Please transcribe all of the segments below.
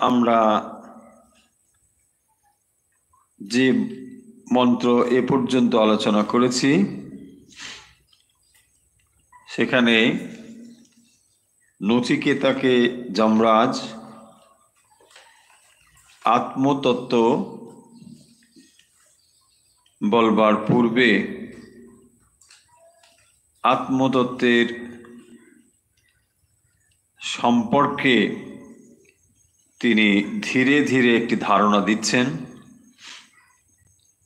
আমরা যে মন্ত্র এ পর্যন্ত আলোচনা করেছি সেখানে নচিকেতাকে যমরাজ আত্মতত্ত্ব বলবার পূর্বে আত্মতত্ত্বের সম্পর্কে তিনি ধীরে ধীরে একটি ধারণা দিচ্ছেন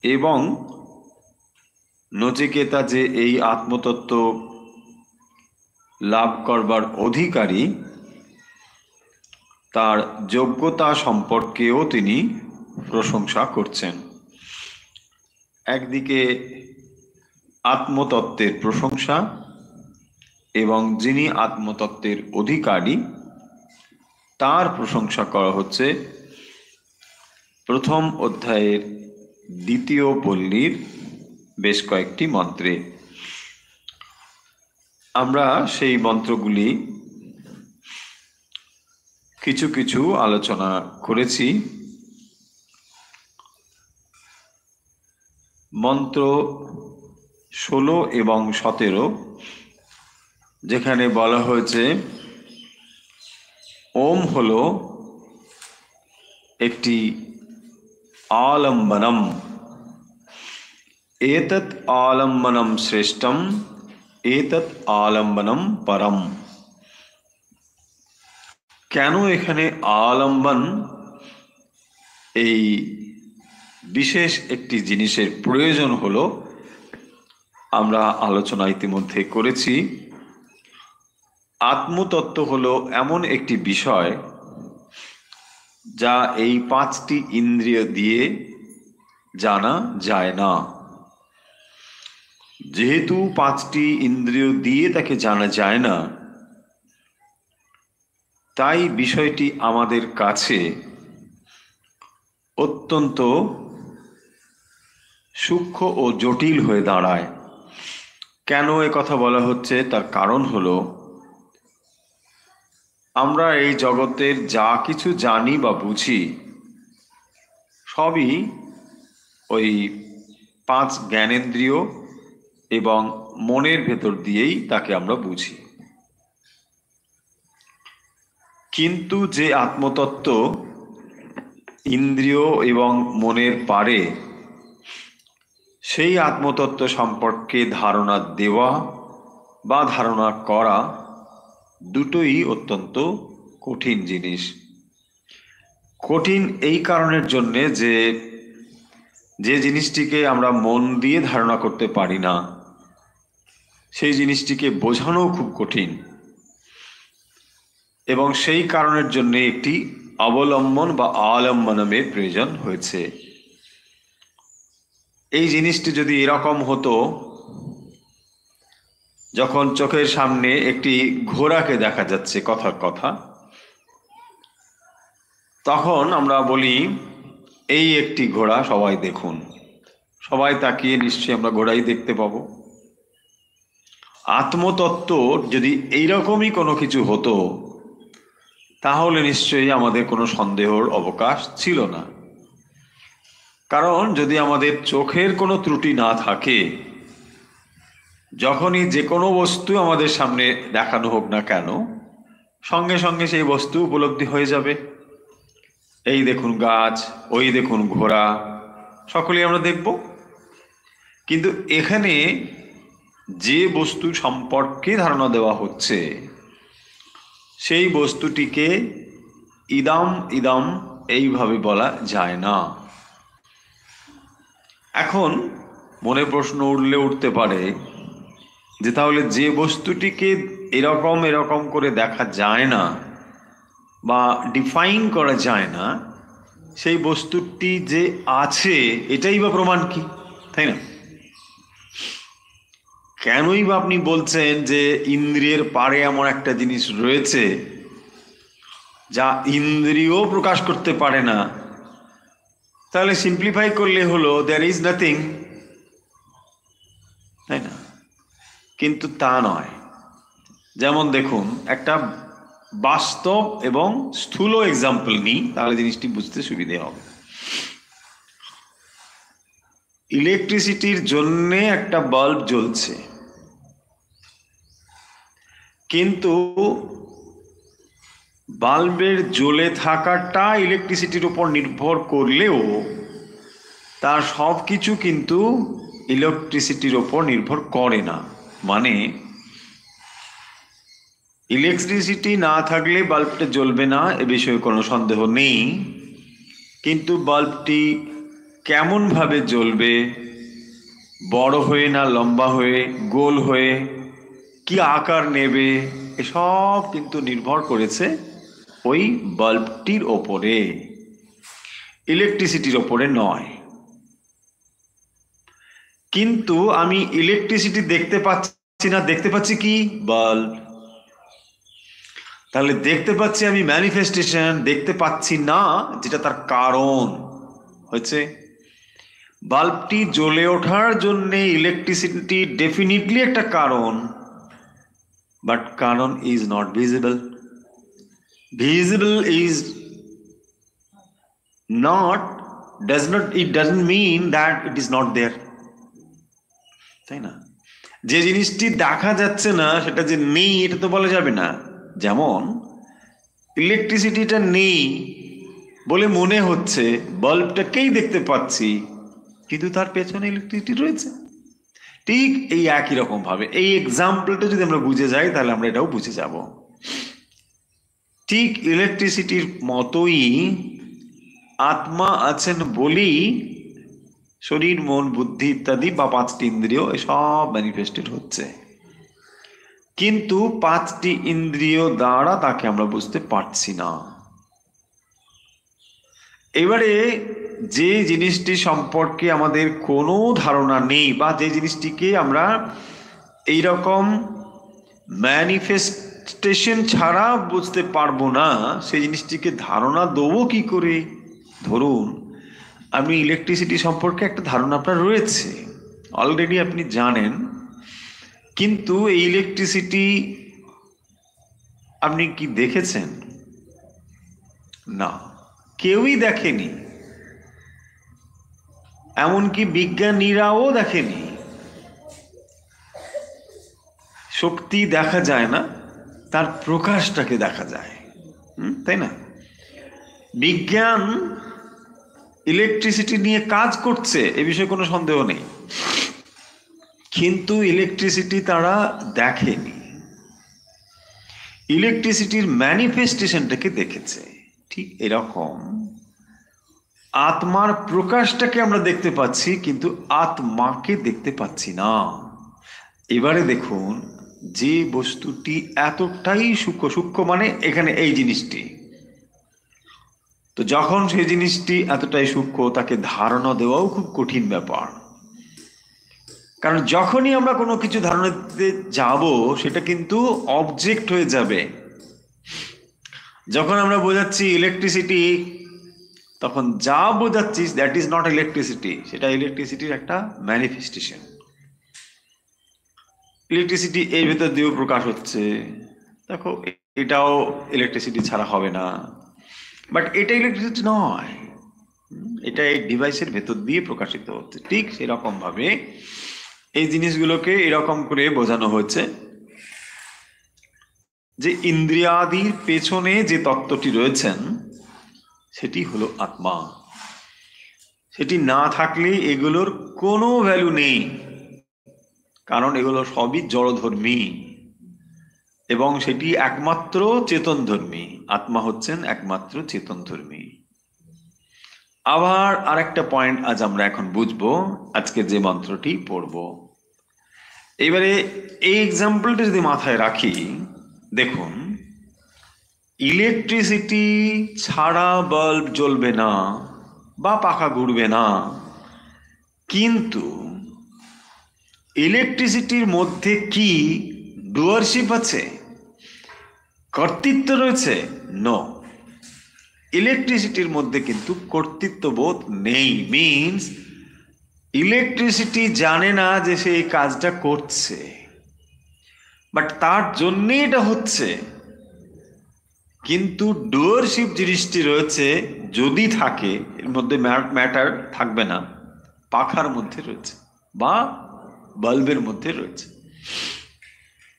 এবং নচিকেতা যে এই আত্মতত্ত্ব লাভ করবার অধিকারী তার যোগ্যতা সম্পর্কেও তিনি প্রশংসা করছেন। একদিকে আত্মতত্ত্বের প্রশংসা এবং যিনি আত্মতত্ত্বের অধিকারী তার প্রশংসা করা হচ্ছে প্রথম অধ্যায়ের দ্বিতীয় পল্লীর বেশ কয়েকটি মন্ত্রে। আমরা সেই মন্ত্রগুলি কিছু কিছু আলোচনা করেছি। মন্ত্র 16 এবং 17 যেখানে বলা হয়েছে ওম হলো একটি আলম্বনম, এতৎ আলম্বনম শ্রেষ্ঠম এতৎ আলম্বনম পরম। কেন এখানে আলম্বন এই বিশেষ একটি জিনিসের প্রয়োজন হলো আমরা আলোচনা ইতিমধ্যে করেছি। আত্মতত্ত্ব হলো এমন একটি বিষয় যা এই 5টি ইন্দ্রিয় দিয়ে জানা যায় না। যেহেতু 5টি ইন্দ্রিয় দিয়ে তাকে জানা যায় না, তাই বিষয়টি আমাদের কাছে অত্যন্ত সূক্ষ্ম ও জটিল হয়ে দাঁড়ায়। কেন এ কথা বলা হচ্ছে তার কারণ হলো আমরা এই জগতের যা কিছু জানি বা বুঝি সবই ওই 5 জ্ঞানেন্দ্রিয় এবং মনের ভেতর দিয়েই তাকে আমরা বুঝি। কিন্তু যে আত্মতত্ত্ব ইন্দ্রিয় এবং মনের পারে, সেই আত্মতত্ত্ব সম্পর্কে ধারণা দেওয়া বা ধারণা করা দুটোই অত্যন্ত কঠিন জিনিস। কঠিন এই কারণের জন্যে যে যে জিনিসটিকে আমরা মন দিয়ে ধারণা করতে পারি না সেই জিনিসটিকে বোঝানো খুব কঠিন, এবং সেই কারণের জন্য একটি অবলম্বন বা আলম্বনমের প্রয়োজন হয়েছে। এই জিনিসটি যদি এরকম হতো, যখন চোখের সামনে একটি ঘোড়াকে দেখা যাচ্ছে কথার কথা, তখন আমরা বলি এই একটি ঘোড়া, সবাই দেখুন, সবাই তাকিয়ে নিশ্চয়ই আমরা ঘোড়াই দেখতে পাবো। আত্মতত্ত্ব যদি এইরকমই কোনো কিছু হতো তাহলে নিশ্চয়ই আমাদের কোনো সন্দেহর অবকাশ ছিল না। কারণ যদি আমাদের চোখের কোনো ত্রুটি না থাকে, যখনই যে কোনো বস্তু আমাদের সামনে দেখানো হোক না কেন, সঙ্গে সঙ্গে সেই বস্তু উপলব্ধি হয়ে যাবে। এই দেখুন গাছ, ওই দেখুন ঘোড়া, সকলেই আমরা দেখব। কিন্তু এখানে যে বস্তু সম্পর্কে ধারণা দেওয়া হচ্ছে সেই বস্তুটিকে ইদম ইদম এইভাবে বলা যায় না। এখন মনে প্রশ্ন উঠতে পারে যে তাহলে যে বস্তুটিকে এরকম এরকম করে দেখা যায় না বা ডিফাইন করা যায় না, সেই বস্তুটি যে আছে এটাই বা প্রমাণ কি, তাই না? কেনই বা আপনি বলছেন যে ইন্দ্রিয়ের পারে এমন একটা জিনিস রয়েছে যা ইন্দ্রিয় প্রকাশ করতে পারে না? তাহলে সিম্পলিফাই করলে হলো দেয়ার ইজ নাথিং, তাই না? কিন্তু তা নয়। যেমন দেখুন, একটা বাস্তব এবং স্থূল এক্সাম্পল নিই, তাহলে জিনিসটি বুঝতে সুবিধে হবে। ইলেকট্রিসিটির জন্যে একটা বাল্ব জ্বলছে, কিন্তু বাল্বের জ্বলে থাকাটা ইলেকট্রিসিটির উপর নির্ভর করলেও তার সব কিছু কিন্তু ইলেকট্রিসিটির ওপর নির্ভর করে না। মানে ইলেকট্রিসিটি না থাকলে বাল্বটা জ্বলবে না, এ বিষয়ে কোনো সন্দেহ নেই। কিন্তু বাল্বটি কেমনভাবে জ্বলবে, বড় হয়ে না লম্বা হয়ে, গোল হয়ে, কি আকার নেবে, এসব কিন্তু নির্ভর করেছে ওই বাল্বটির ওপরে, ইলেকট্রিসিটির ওপরে নয়। কিন্তু আমি ইলেকট্রিসিটি দেখতে পাচ্ছি না, দেখতে পাচ্ছি কি? বাল্ব। তাহলে দেখতে পাচ্ছি আমি ম্যানিফেস্টেশন, দেখতে পাচ্ছি না, যেটা তার কারণ হচ্ছে বাল্বটি জ্বলে ওঠার জন্য ইলেকট্রিসিটি ডেফিনেটলি একটা কারণ, বাট কারণ is not visible. Visible is not, it doesn't mean that it is not there, তাই না? যে জিনিসটি দেখা যাচ্ছে না সেটা যে নেই এটা তো বলা যাবে না। যেমন ইলেকট্রিসিটিটা নেই বলে মনে হচ্ছে, বাল্বটাকেই দেখতে পাচ্ছি, কিন্তু তার পেছনে ইলেকট্রিসিটি রয়েছে। ঠিক এই একই রকম ভাবে এই এক্সাম্পলটা যদি আমরা বুঝে যাই, তাহলে আমরা এটাও বুঝে যাব। ঠিক ইলেকট্রিসিটির মতোই আত্মা আছেন বলেই শরীর, মন, বুদ্ধি ইত্যাদি বা পাঁচটি ইন্দ্রিয় এসব ম্যানিফেস্টেড হচ্ছে, কিন্তু পাঁচটি ইন্দ্রিয় দ্বারা তাকে আমরা বুঝতে পারছি না। এবারে যে জিনিসটি সম্পর্কে আমাদের কোনো ধারণা নেই, বা যে জিনিসটিকে আমরা এইরকম ম্যানিফেস্টেশন ছাড়া বুঝতে পারবো না, সেই জিনিসটিকে ধারণা দেবো কি করে? ধরুন আপনি ইলেকট্রিসিটি সম্পর্কে একটা ধারণা আপনার রয়েছে, অলরেডি আপনি জানেন, কিন্তু এই ইলেকট্রিসিটি আপনি কি দেখেছেন? না, কেউই দেখেনি, এমনকি বিজ্ঞানীরাও দেখেনি। শক্তি দেখা যায় না, তার প্রকাশটাকে দেখা যায়, তাই না? বিজ্ঞান ইলেকট্রিসিটি নিয়ে কাজ করছে, এ বিষয়ে কোনো সন্দেহ নেই, কিন্তু ইলেকট্রিসিটি তারা দেখেনি, ইলেকট্রিসিটির ম্যানিফেস্টেশনটাকে দেখেছে। ঠিক এরকম আত্মার প্রকাশটাকে আমরা দেখতে পাচ্ছি, কিন্তু আত্মাকে দেখতে পাচ্ছি না। এবারে দেখুন, যে বস্তুটি এতটাই সূক্ষ্ম, সূক্ষ্ম মানে এখানে এই জিনিসটি, তো যখন সেই জিনিসটি এতটাই সূক্ষ্ম, তাকে ধারণা দেওয়াও খুব কঠিন ব্যাপার। কারণ যখনই আমরা কোনো কিছু ধারণা দিতে যাব, সেটা কিন্তু অবজেক্ট হয়ে যাবে। যখন আমরা বোঝাচ্ছি ইলেকট্রিসিটি, তখন যা বোঝাচ্ছি দ্যাট ইজ নট ইলেকট্রিসিটি, সেটা ইলেকট্রিসিটির একটা ম্যানিফেস্টেশন। ইলেকট্রিসিটি এর ভেতর দিয়েও প্রকাশ হচ্ছে, দেখো এটাও ইলেকট্রিসিটি ছাড়া হবে না, বাট এটা ইলেকট্রিসিটি নয়, এটা এই ডিভাইসের ভেতর দিয়ে প্রকাশিত হচ্ছে। ঠিক সেরকম ভাবে এই জিনিসগুলোকে এরকম করে বোঝানো হচ্ছে যে ইন্দ্রিয়াদির পেছনে যে তত্ত্বটি রয়েছেন সেটি হলো আত্মা। সেটি না থাকলে এগুলোর কোনো ভ্যালু নেই, কারণ এগুলো সবই জড়ধর্মী এবং সেটি একমাত্র চেতনধর্মী। আত্মা হচ্ছেন একমাত্র চেতনধর্মী। আবার আরেকটা পয়েন্ট আজ আমরা এখন বুঝবো, আজকে যে মন্ত্রটি পড়ব। এবারে এই এক্সাম্পলটা যদি মাথায় রাখি, দেখুন ইলেকট্রিসিটি ছাড়া বাল্ব জ্বলবে না বা পাখা ঘুরবে না, কিন্তু ইলেকট্রিসিটির মধ্যে কি ডুয়ারশিপ আছে, কর্তৃত্ব রয়েছে? নো, ইলেকট্রিসিটির মধ্যে কিন্তু কর্তৃত্ববোধ নেই। মিনস ইলেকট্রিসিটি জানে না যে সে এই কাজটা করছে, বাট তার জন্যে এটা হচ্ছে। কিন্তু ডুয়ারশিপ জিনিসটি রয়েছে, যদি থাকে এর মধ্যে ম্যাটার থাকবে না, পাখার মধ্যে রয়েছে বা বাল্বের মধ্যে রয়েছে।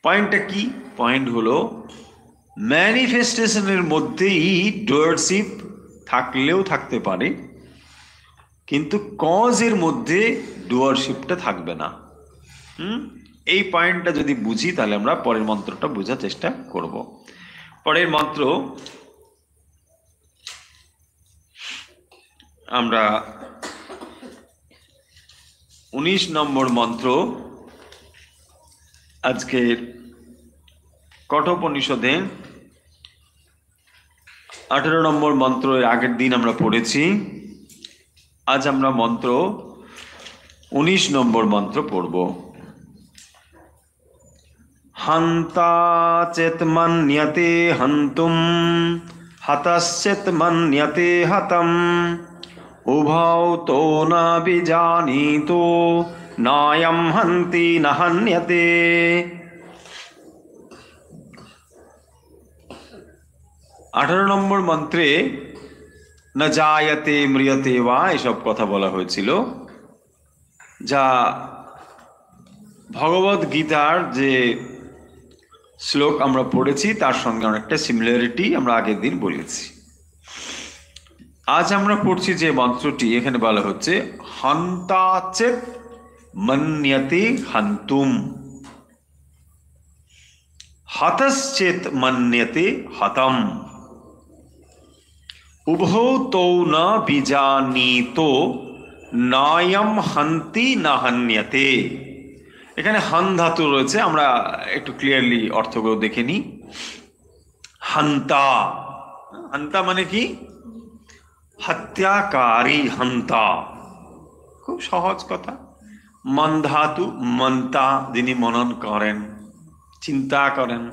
পয়েন্টটা কি? পয়েন্ট হলো ম্যানিফেস্টেশনের মধ্যেই ডুয়ারশিপ থাকলেও থাকতে পারে, কিন্তু কজের মধ্যে ডুয়ারশিপটা থাকবে না। এই পয়েন্টটা যদি বুঝি তাহলে আমরা পরের মন্ত্রটা বোঝার চেষ্টা করব। পরের মন্ত্র আমরা 19 নম্বর মন্ত্র আজকের কঠোপনিষদে 18 নম্বর মন্ত্র এর আগের দিন আমরা পড়েছি। আজ আমরা মন্ত্র 19 নম্বর মন্ত্র পড়ব। হন্তা চেত মন্যতে হন্তুম হতশ্চেত মন্যতে হতম উভৌ তো ন বিজানীতো নায়ম হন্তি ন হন্যতে। 18 নম্বর মন্ত্রে ন জায়তে ম্রিয়তে বা এসব কথা বলা হয়েছিল, যা ভগবদ গীতার যে শ্লোক আমরা পড়েছি তার সঙ্গে অনেকটা সিমিলারিটি আমরা আগের দিন বলেছি। আজ আমরা পড়ছি যে মন্ত্রটি, এখানে বলা হচ্ছে হন্তাচেত মন্যতে হন্তুম হতশ্চেত মন্যতে হতম উভৌ তৌ ন বিজানীতো নায়ম হন্তি ন হন্যতে। এখানে হন ধাতু রয়েছে, আমরা একটু ক্লিয়ারলি অর্থগুলো দেখে নিই। হন্তা, হন্তা মানে কি? হত্যাকারী হন্তা, খুব সহজ কথা। মন ধাতু মন্তা, যিনি মনন করেন, চিন্তা করেন।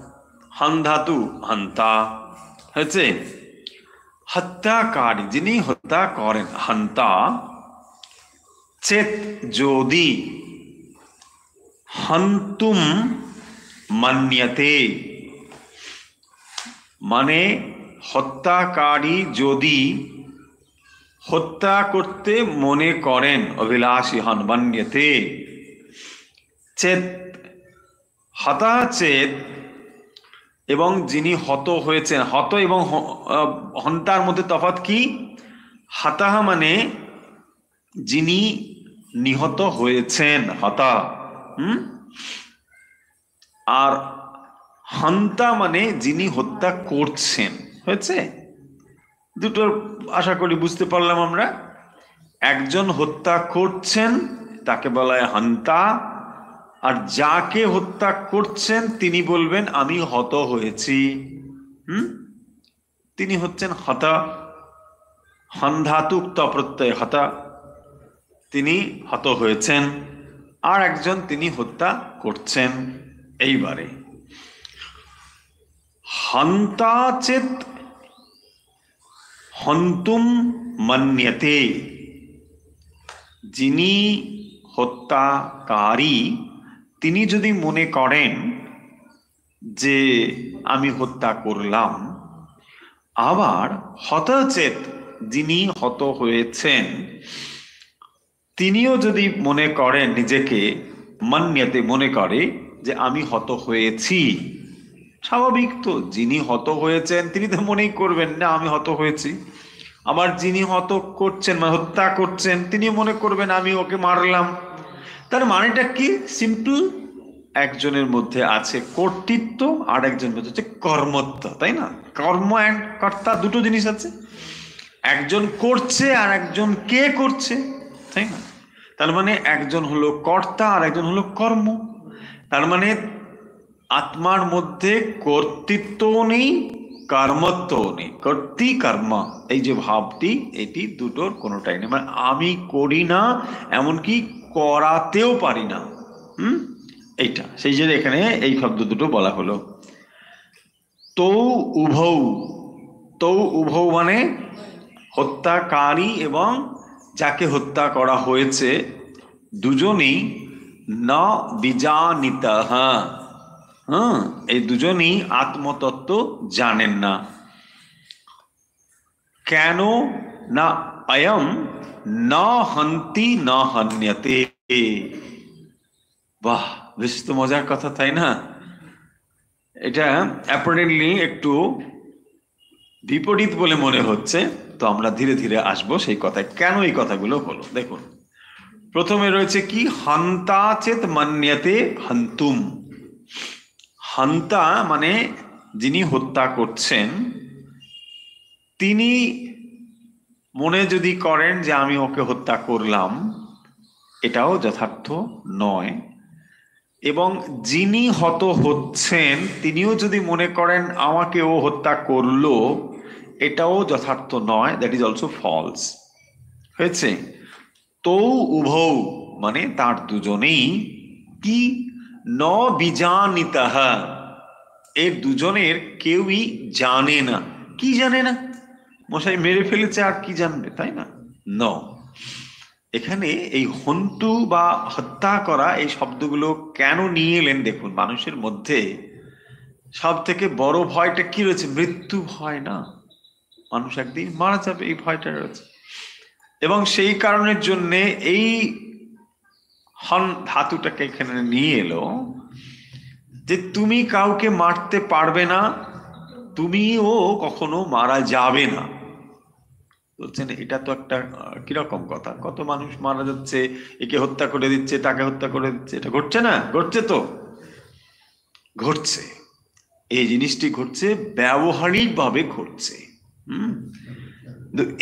হন ধাতু হন্তা হয়েছে হত্যাকারী, যিনি হত্যা করেন, হন্তা। চেত যদি, হন্তুম মন্যতে মানে হত্যাকারী যদি হত্যা করতে মনে করেন, অভিলাষী হন, মন্যতে। চেত, হতাচেত, এবং যিনি হত হয়েছেন। হত এবং হন্তার মধ্যে তফাৎ কি? হতাহ মানে যিনি নিহত হয়েছেন, হতা। আর হন্তা মানে যিনি হত্যা করছেন। হয়েছে? দুটোর আশা করি বুঝতে পারলাম আমরা। একজন হত্যা করছেন তাকে বলা হয় হন্তা, আর যাকে হত্যা করছেন তিনি বলবেন আমি হত হয়েছি, তিনি হচ্ছেন হতা। হন ধাতু উক্ত প্রত্যয় হতা, তিনি হত হয়েছেন। আর একজন তিনি হত্যা করছেন। এইবারে হন্তাচেত হন্তুম মন্যতে, যিনি হত্যাকারী তিনি যদি মনে করেন যে আমি হত্যা করলাম। আবার হতচেত, যিনি হত হয়েছেন তিনিও যদি মনে করেন, নিজেকে মন্যতে মনে করে যে আমি হত হয়েছি। স্বাভাবিক তো, যিনি হত হয়েছেন তিনি তো মনেই করবেন না আমি হত হয়েছি। আবার যিনি হত করছেন মানে হত্যা করছেন তিনি মনে করবেন আমি ওকে মারলাম। তার মানেটা কি? সিম্পল, একজনের মধ্যে আছে কর্তৃত্ব আর একজনের মধ্যে হচ্ছে কর্মত্ব, তাই না? কর্ম অ্যান্ড কর্তা দুটো জিনিস আছে। একজন করছে আর একজন কে করছে, তাই না? তার মানে একজন হলো কর্তা আর একজন হলো কর্ম। তার মানে আত্মার মধ্যে কর্তৃত্বও নেই, কর্মত্বও নেই। কর্তৃ কর্ম, এই যে ভাবটি, এটি দুটোর কোনোটাই নেই। মানে আমি করি না, এমনকি করাতেও পারি না। এইটা সেই জন্য এখানে এই শব্দ দুটো বলা হলো। তৌ উভৌ, তৌ উভৌ মানে হত্যাকারী এবং যাকে হত্যা করা হয়েছে দুজনেই ন বিজানিতঃ, এই দুজনেই আত্মতত্ত্ব জানেন না। কেন না অয়ম না হন্তি না হন্যতে। বাহ, বেশ তো মজার কথা, তাই না? এটা অ্যাপারেন্টলি একটু বিপরীত বলে মনে হচ্ছে, তো আমরা ধীরে ধীরে আসবো সেই কথায়, কেন এই কথাগুলো হলো। দেখুন, প্রথমে রয়েছে কি, হন্তা চেত মন্যতে হন্তুম। হন্তা মানে যিনি হত্যা করছেন, তিনি মনে যদি করেন যে আমি ওকে হত্যা করলাম, এটাও যথার্থ নয়। এবং যিনি হত হচ্ছেন তিনিও যদি মনে করেন আমাকে ও হত্যা করলো, এটাও যথার্থ নয়, দ্যাট ইজ অলসো ফলস। হয়েছে? তো উভৌ মানে তার দুজনেই কি, ন বিজানিতাহ, এর দুজনের কেউই জানে না। কি জানে না? মশাই মেরে ফেলেছে, আর কি জানবে, তাই না? ন, এখানে এই হন্তু বা হত্যা করা এই শব্দগুলো কেন নিয়ে এলেন? দেখুন, মানুষের মধ্যে সব থেকে বড় ভয়টা কি রয়েছে? মৃত্যু ভয়, না? মানুষ একদিন মারা যাবে, এই ভয়টা রয়েছে। এবং সেই কারণের জন্য এই হন ধাতুটাকে এখানে নিয়ে এলো, যে তুমি কাউকে মারতে পারবে না, তুমিও কখনো মারা যাবে না। বলছেন এটা তো একটা কিরকম কথা? কত মানুষ মারা যাচ্ছে, একে হত্যা করে দিচ্ছে, তাকে হত্যা করে দিচ্ছে, এটা ঘটছে না? ঘটছে তো, ঘটছে। এই জিনিসটি ঘটছে, ব্যবহারিক ভাবে ঘটছে।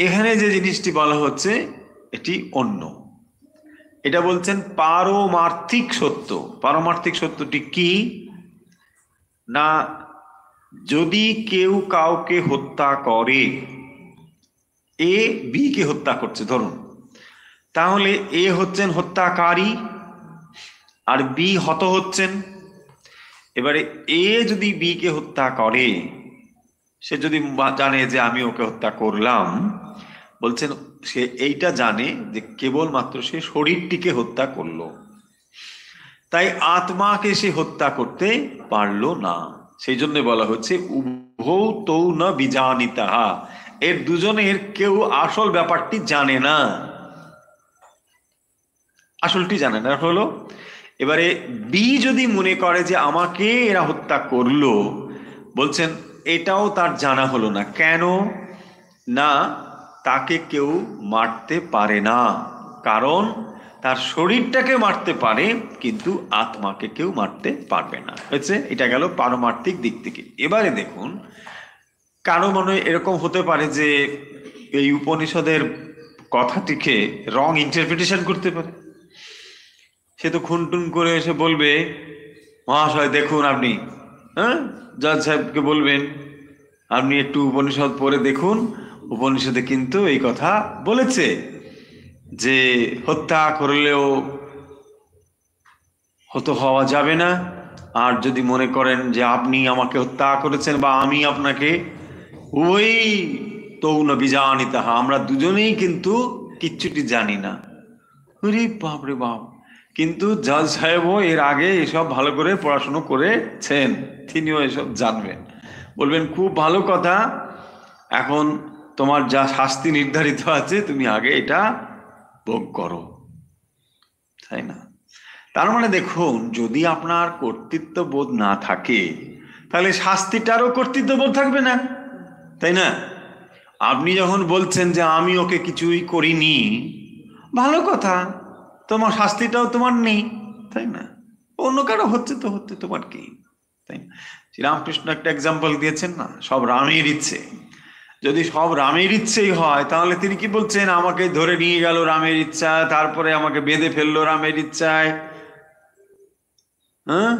এখানে যে জিনিসটি বলা হচ্ছে এটি অন্য। এটা বলছেন পারমার্থিক সত্য। পারমার্থিক সত্যটি কি না, যদি কেউ কাউকে হত্যা করে, এ বি কে হত্যা করছে ধরুন, তাহলে এ হচ্ছেন হত্যাকারী আর বি হত হচ্ছেন। এবারে এ যদি বি কে হত্যা করে, সে যদি জানে যে আমি ওকে হত্যা করলাম, বলছেন সে এইটা জানে যে কেবলমাত্র সে শরীরটিকে হত্যা করলো, তাই আত্মাকে সে হত্যা করতে পারলো না। সেই জন্য বলা হচ্ছে উভৌ তৌ না বিজানিতাহা, এর দুজনের কেউ আসল ব্যাপারটি জানে না, আসলটি জানে না। হলো এবারে বি যদি মনে করে যে আমাকে এরা হত্যা করলো, বলছেন এটাও তার জানা হলো না। কেন না, তাকে কেউ মারতে পারে না, কারণ তার শরীরটাকে মারতে পারে কিন্তু আত্মাকে কেউ মারতে পারবে না। হয়েছে? এটা গেল পারমার্থিক দিক থেকে। এবারে দেখুন, কারো মনে এরকম হতে পারে যে এই উপনিষদের কথাটিকে রং ইন্টারপ্রিটেশন করতে পারে। সে তো খুনটুন করে এসে বলবে, মহাশয় দেখুন আপনি, হ্যাঁ, জজ সাহেবকে বলবেন আপনি একটু উপনিষদ পড়ে দেখুন, উপনিষদে কিন্তু এই কথা বলেছে যে হত্যা করলেও হত হওয়া যাবে না। আর যদি মনে করেন যে আপনি আমাকে হত্যা করেছেন বা আমি আপনাকে, ওই তৌন বিজানিতাহা, আমরা দুজনেই কিন্তু কিচ্ছুটি জানি না। আরে বাপ রে বাপ! কিন্তু জজ সাহেবও এর আগে এসব ভালো করে পড়াশুনো করেছেন, তিনিও এসব জানবেন। বলবেন খুব ভালো কথা, এখন তোমার যা শাস্তি নির্ধারিত আছে তুমি আগে এটা ভোগ করো, তাই না? তার মানে দেখুন, যদি আপনার কর্তৃত্ব বোধ না থাকে, তাহলে শাস্তিটারও কর্তৃত্ব বোধ থাকবে না, তাই না? আপনি যখন বলছেন যে আমি ওকে কিছুই করিনি, ভালো কথা, তোমার শাস্তিটাও তোমার নেই, তাই না? অন্য কারো হচ্ছে তো হচ্ছে, তোমার কি, তাই না? শ্রীরামকৃষ্ণ একটা এক্সাম্পল দিয়েছেন না, সব রামের ইচ্ছে। যদি সব রামের ইচ্ছেই হয়, তাহলে তিনি কি বলছেন, আমাকে ধরে নিয়ে গেল রামের ইচ্ছা, তারপরে আমাকে বেঁধে ফেললো রামের ইচ্ছায়, হ্যাঁ,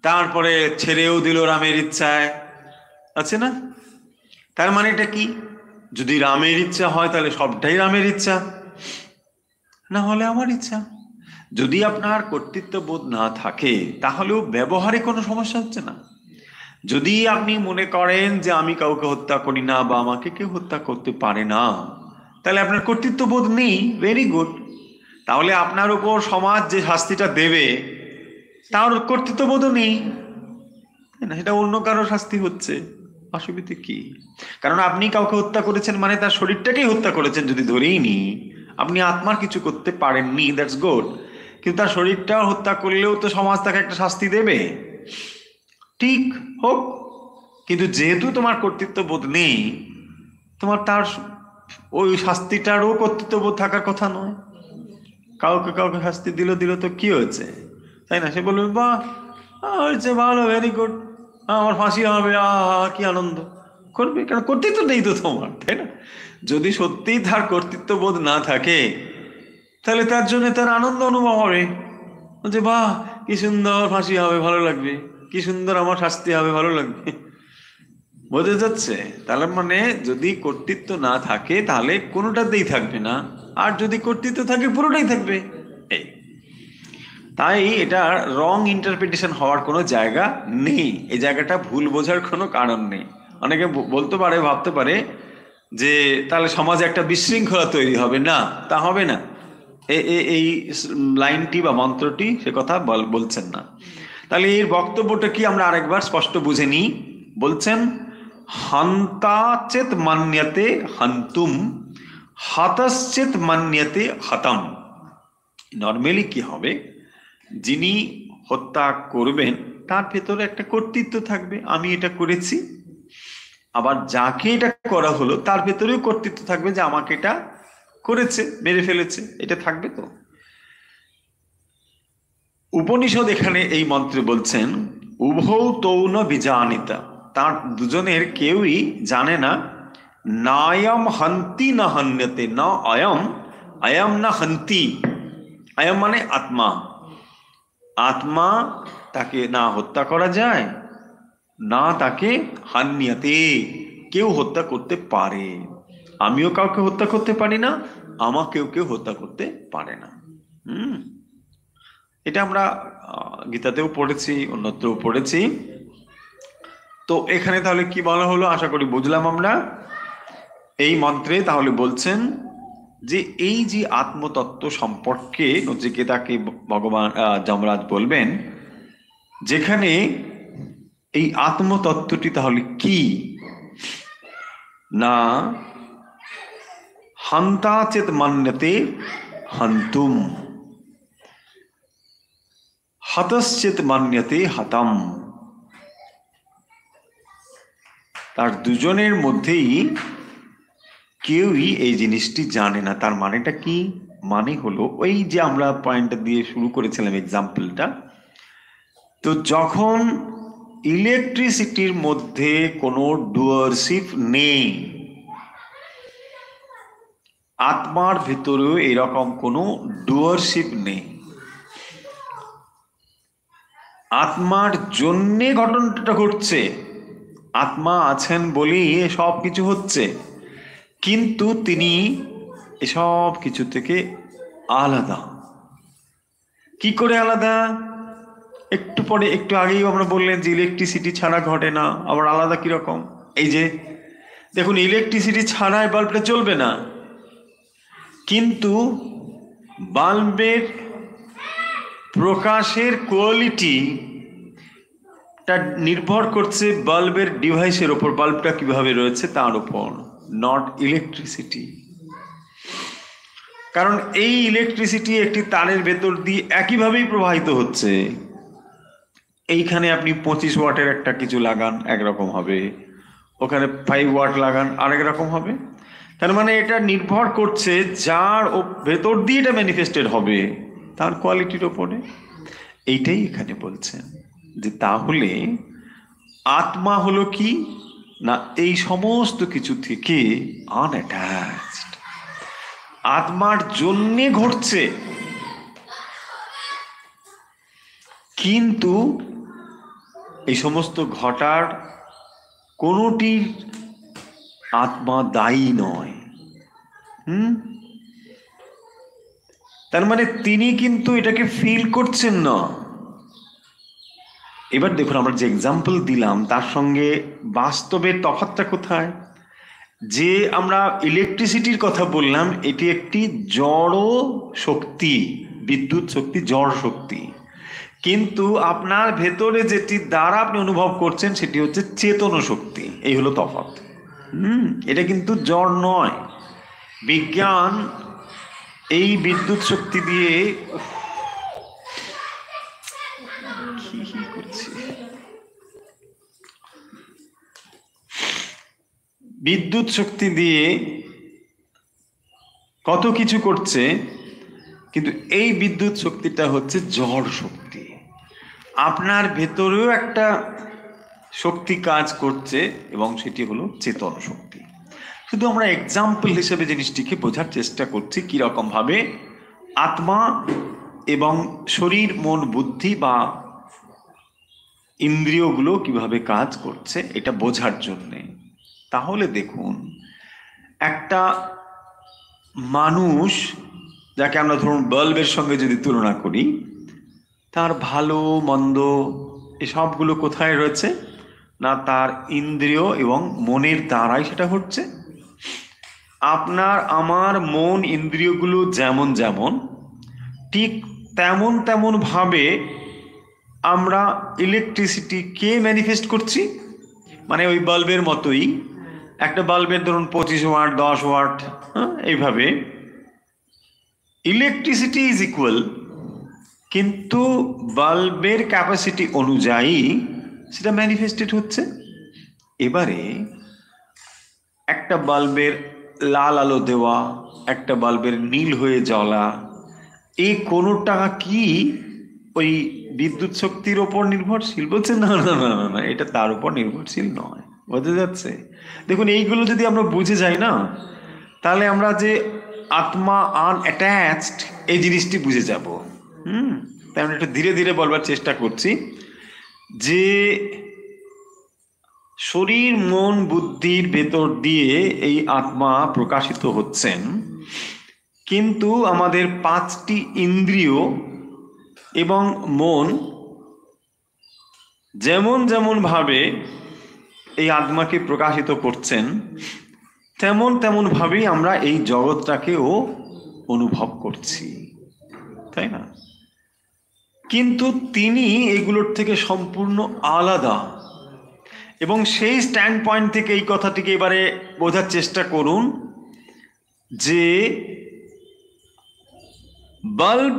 তারপরে ছেড়েও দিল রামের ইচ্ছায়, আছে না? তার মানে এটা কি, যদি রামের ইচ্ছা হয় তাহলে সবটাই রামের ইচ্ছা, না হলে আমার ইচ্ছা। যদি আপনার কর্তৃত্ব বোধ না থাকে, তাহলেও ব্যবহারে কোনো সমস্যা হচ্ছে না। যদি আপনি মনে করেন যে আমি কাউকে হত্যা করি না বা আমাকে কেউ হত্যা করতে পারে না, তাহলে আপনার কর্তৃত্ব বোধ নেই, ভেরি গুড। তাহলে আপনার উপর সমাজ যে শাস্তিটা দেবে তার কর্তৃত্ব বোধও নেই, তাই না? সেটা অন্য কারো শাস্তি হচ্ছে, অসুবিধে কি? কারণ আপনি কাউকে হত্যা করেছেন মানে তার শরীরটাকেই হত্যা করেছেন যদি ধরেই নি, আপনি আত্মার কিছু করতে পারেননি, দ্যাটস গুড। কিন্তু তার শরীরটা হত্যা করলেও তো সমাজ তাকে একটা শাস্তি দেবে, ঠিক হোক। কিন্তু যেহেতু তোমার কর্তৃত্ব বোধ নেই, তোমার তার ওই শাস্তিটারও কর্তৃত্ব বোধ থাকার কথা নয়। কাউকে কাউকে শাস্তি দিল তো কি হয়েছে, তাই না? সে বলবে বাহ হয়েছে, ভালো, ভেরি গুড, আমার ফাঁসি হবে, কি আনন্দ করবে, কারণ কর্তৃত্ব নেই তো তোমার, তাই না? যদি সত্যিই তার কর্তৃত্ব বোধ না থাকে, তাহলে তার জন্য তার আনন্দ অনুভব হবে যে বাহ কি সুন্দর ফাঁসি হবে, ভালো লাগবে, কি সুন্দর আমার শাস্তি হবে, ভালো লাগবে। বোঝা যাচ্ছে? তাহলে মানে যদি কর্তৃত্ব না থাকে তাহলে কোনোটাতেই থাকবে না, আর যদি কর্তৃত্ব থাকে পুরোটাই থাকবে। এই তাই এটা রং ইন্টারপ্রিটেশন হওয়ার কোনো জায়গা নেই, এই জায়গাটা ভুল বোঝার কোনো কারণ নেই। অনেকে বলতে পারে, ভাবতে পারে যে তাহলে সমাজে একটা বিশৃঙ্খলা তৈরি হবে, না তা হবে না। এই লাইনটি বা মন্ত্রটি সে কথা বলছেন না। তাহলে এর বক্তব্যটা কি আমরা আরেকবার স্পষ্ট বুঝে নিই। বলছেন হন্তা চেত মান্যতে হন্তুম, হতশ্চেত মান্যতে হতম। নর্মালি কি হবে, যিনি হত্যা করবেন তার ভেতরে একটা কর্তৃত্ব থাকবে, আমি এটা করেছি। আবার যাকে এটা করা হলো তার ভেতরেও কর্তৃত্ব থাকবে যে আমাকে এটা করেছে, মেরে ফেলেছে, এটা থাকবে। তো উপনিষদ এখানে এই মন্ত্রে বলছেন উভৌ তৌন বিজানিতা, তার দুজনের কেউই জানে না। নায়ম হন্তি না হন্যতে, না অয়ম, অয়ম না হন্তি। অয়ম মানে আত্মা, আত্মা তাকে না হত্যা করা যায়, না তাকে হান্যতে কেউ হত্যা করতে পারে। আমিও কাউকে হত্যা করতে পারি না, আমাকেও কেউ হত্যা করতে পারে না। এটা আমরা গীতাতেও পড়েছি, অন্যত্রও পড়েছি। তো এখানে তাহলে কি বলা হলো, আশা করি বুঝলাম আমরা। এই মন্ত্রে তাহলে বলছেন যে এই যে আত্মতত্ত্ব সম্পর্কে নচিকেতাকে ভগবান যমরাজ বলবেন, যেখানে এই আত্মতত্ত্বটি তাহলে কি না, হন্তা চেত মান্যতে হন্তুম, হতশ্চেত মান্যতে হতম। তার দুজনের মধ্যেই কেউই এই জিনিসটি জানে না। তার মানেটা কি? মানে হলো ওই যে আমরা পয়েন্টটা দিয়ে শুরু করেছিলাম এক্সাম্পলটা, তো যখন ইলেকট্রিসিটির মধ্যে কোনো ডুয়ারশিপ নেই, আত্মার ভিতরেও এরকম কোনো ডুয়ারশিপ নেই। আত্মার জন্যে ঘটনাটা ঘটছে, আত্মা আছেন বলেই সব কিছু হচ্ছে, কিন্তু তিনি এসব কিছু থেকে আলাদা। কি করে আলাদা? একটু পরে, একটু আগেই আমরা বললেন যে ইলেকট্রিসিটি ছাড়া ঘটে না, আবার আলাদা কিরকম? এই যে দেখুন, ইলেকট্রিসিটি ছাড়াই বাল্বটা চলবে না, কিন্তু বাল্বের প্রকাশের কোয়ালিটি তা নির্ভর করছে বাল্বের ডিভাইসের ওপর, বাল্বটা কিভাবে রয়েছে তার উপর, নট ইলেকট্রিসিটি। কারণ এই ইলেকট্রিসিটি একটি তারের ভেতর দিয়ে একইভাবেই প্রবাহিত হচ্ছে। এইখানে আপনি 25 ওয়াটের একটা কিছু লাগান একরকম হবে, ওখানে 5 ওয়াট লাগান আরেক রকম হবে। তার মানে এটা নির্ভর করছে যার ভেতর দিয়ে এটা ম্যানিফেস্টেড হবে তার কোয়ালিটির ওপরে। এইটাই এখানে বলছেন যে তাহলে আত্মা হলো কি না, এই সমস্ত কিছু থেকে আনঅ্যাটাচড, আত্মার জন্যে ঘটছে, কিন্তু এই সমস্ত ঘটার কোনোটির আত্মা দায়ী নয়। তার মানে তিনি কিন্তু এটাকে ফিল করছেন না। এবার দেখুন, আমরা যে এক্সাম্পল দিলাম তার সঙ্গে বাস্তবের তফাৎটা কোথায়? যে আমরা ইলেকট্রিসিটির কথা বললাম, এটি একটি জড় শক্তি, বিদ্যুৎ শক্তি জড় শক্তি, কিন্তু আপনার ভেতরে যেটি দ্বারা আপনি অনুভব করছেন সেটি হচ্ছে চেতন শক্তি। এই হলো তফাৎ। এটা কিন্তু জড় নয়। বিজ্ঞান এই বিদ্যুৎ শক্তি দিয়ে বিদ্যুৎ শক্তি দিয়ে কত কিছু করছে, কিন্তু এই বিদ্যুৎ শক্তিটা হচ্ছে জড় শক্তি। আপনার ভেতরেও একটা শক্তি কাজ করছে এবং সেটি হলো চেতন শক্তি। শুধু আমরা এক্সাম্পল হিসেবে জিনিসটিকে বোঝার চেষ্টা করছি কিরকম ভাবে আত্মা এবং শরীর, মন, বুদ্ধি বা ইন্দ্রিয়গুলো কিভাবে কাজ করছে এটা বোঝার জন্যে। তাহলে দেখুন, একটা মানুষ যাকে আমরা ধরুন বাল্বের সঙ্গে যদি তুলনা করি, তার ভালো মন্দ এসবগুলো কোথায় রয়েছে না, তার ইন্দ্রিয় এবং মনের দ্বারাই সেটা হচ্ছে। আপনার আমার মন ইন্দ্রিয়গুলো যেমন যেমন, ঠিক তেমন তেমন ভাবে আমরা ইলেকট্রিসিটিকে ম্যানিফেস্ট করছি। মানে ওই বাল্বের মতোই, একটা বাল্বের ধরুন 25 ওয়াট, 10 ওয়াট, এইভাবে ইলেকট্রিসিটি ইজ ইকুয়াল, কিন্তু বাল্বের ক্যাপাসিটি অনুযায়ী সেটা ম্যানিফেস্টেড হচ্ছে। এবারে একটা বাল্বের লাল আলো দেওয়া, একটা বাল্বের নীল হয়ে জ্বলা, এই কোনোটা কি ওই বিদ্যুৎ শক্তির ওপর নির্ভরশীল? বলছে না না না না না, এটা তার উপর নির্ভরশীল নয়। বোঝা যাচ্ছে? দেখুন, এইগুলো যদি আমরা বুঝে যাই না, তাহলে আমরা যে আত্মা আনঅ্যাটাচড এই জিনিসটি বুঝে যাব। তাই আমরা একটু ধীরে ধীরে বলবার চেষ্টা করছি যে শরীর, মন, বুদ্ধির ভেতর দিয়ে এই আত্মা প্রকাশিত হচ্ছেন, কিন্তু আমাদের 5টি ইন্দ্রিয় এবং মন যেমন যেমন ভাবে এই আত্মাকে প্রকাশিত করছেন, তেমন তেমন ভাবেই আমরা এই জগৎটাকেও অনুভব করছি, তাই না? কিন্তু তিনি এগুলোর থেকে সম্পূর্ণ আলাদা। এবং সেই স্ট্যান্ড পয়েন্ট থেকে এই কথাটিকে এবারে বোঝার চেষ্টা করুন যে বাল্ব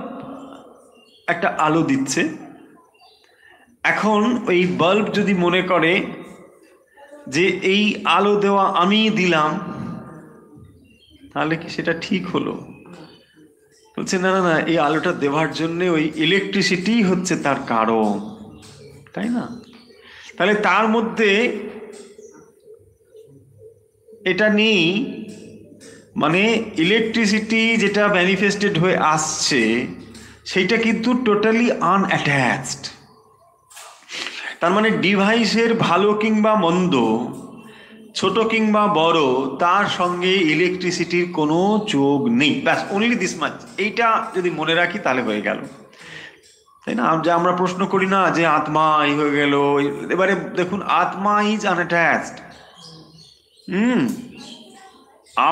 একটা আলো দিচ্ছে। এখন ওই বাল্ব যদি মনে করে যে এই আলো দেওয়া আমি দিলাম, তাহলে কি সেটা ঠিক হলো? বলছে না না না, এই আলোটা দেওয়ার জন্য ওই ইলেকট্রিসিটি হচ্ছে তার কারণ, তাই না? তাহলে তার মধ্যে এটা নেই, মানে ইলেকট্রিসিটি যেটা ম্যানিফেস্টেড হয়ে আসছে সেইটা কিন্তু টোটালি আনঅ্যাটাচড। তার মানে ডিভাইসের ভালো কিংবা মন্দ, ছোট কিংবা বড়, তার সঙ্গে ইলেকট্রিসিটির কোনো যোগ নেই। ব্যাস, অনলি দিস মাচ। এইটা যদি মনে রাখি তাহলে হয়ে গেল, তাই না? যে আমরা প্রশ্ন করি না যে আত্মা এই হয়ে গেল। এবারে দেখুন, আত্মা ইজ আনঅ্যাটাচড।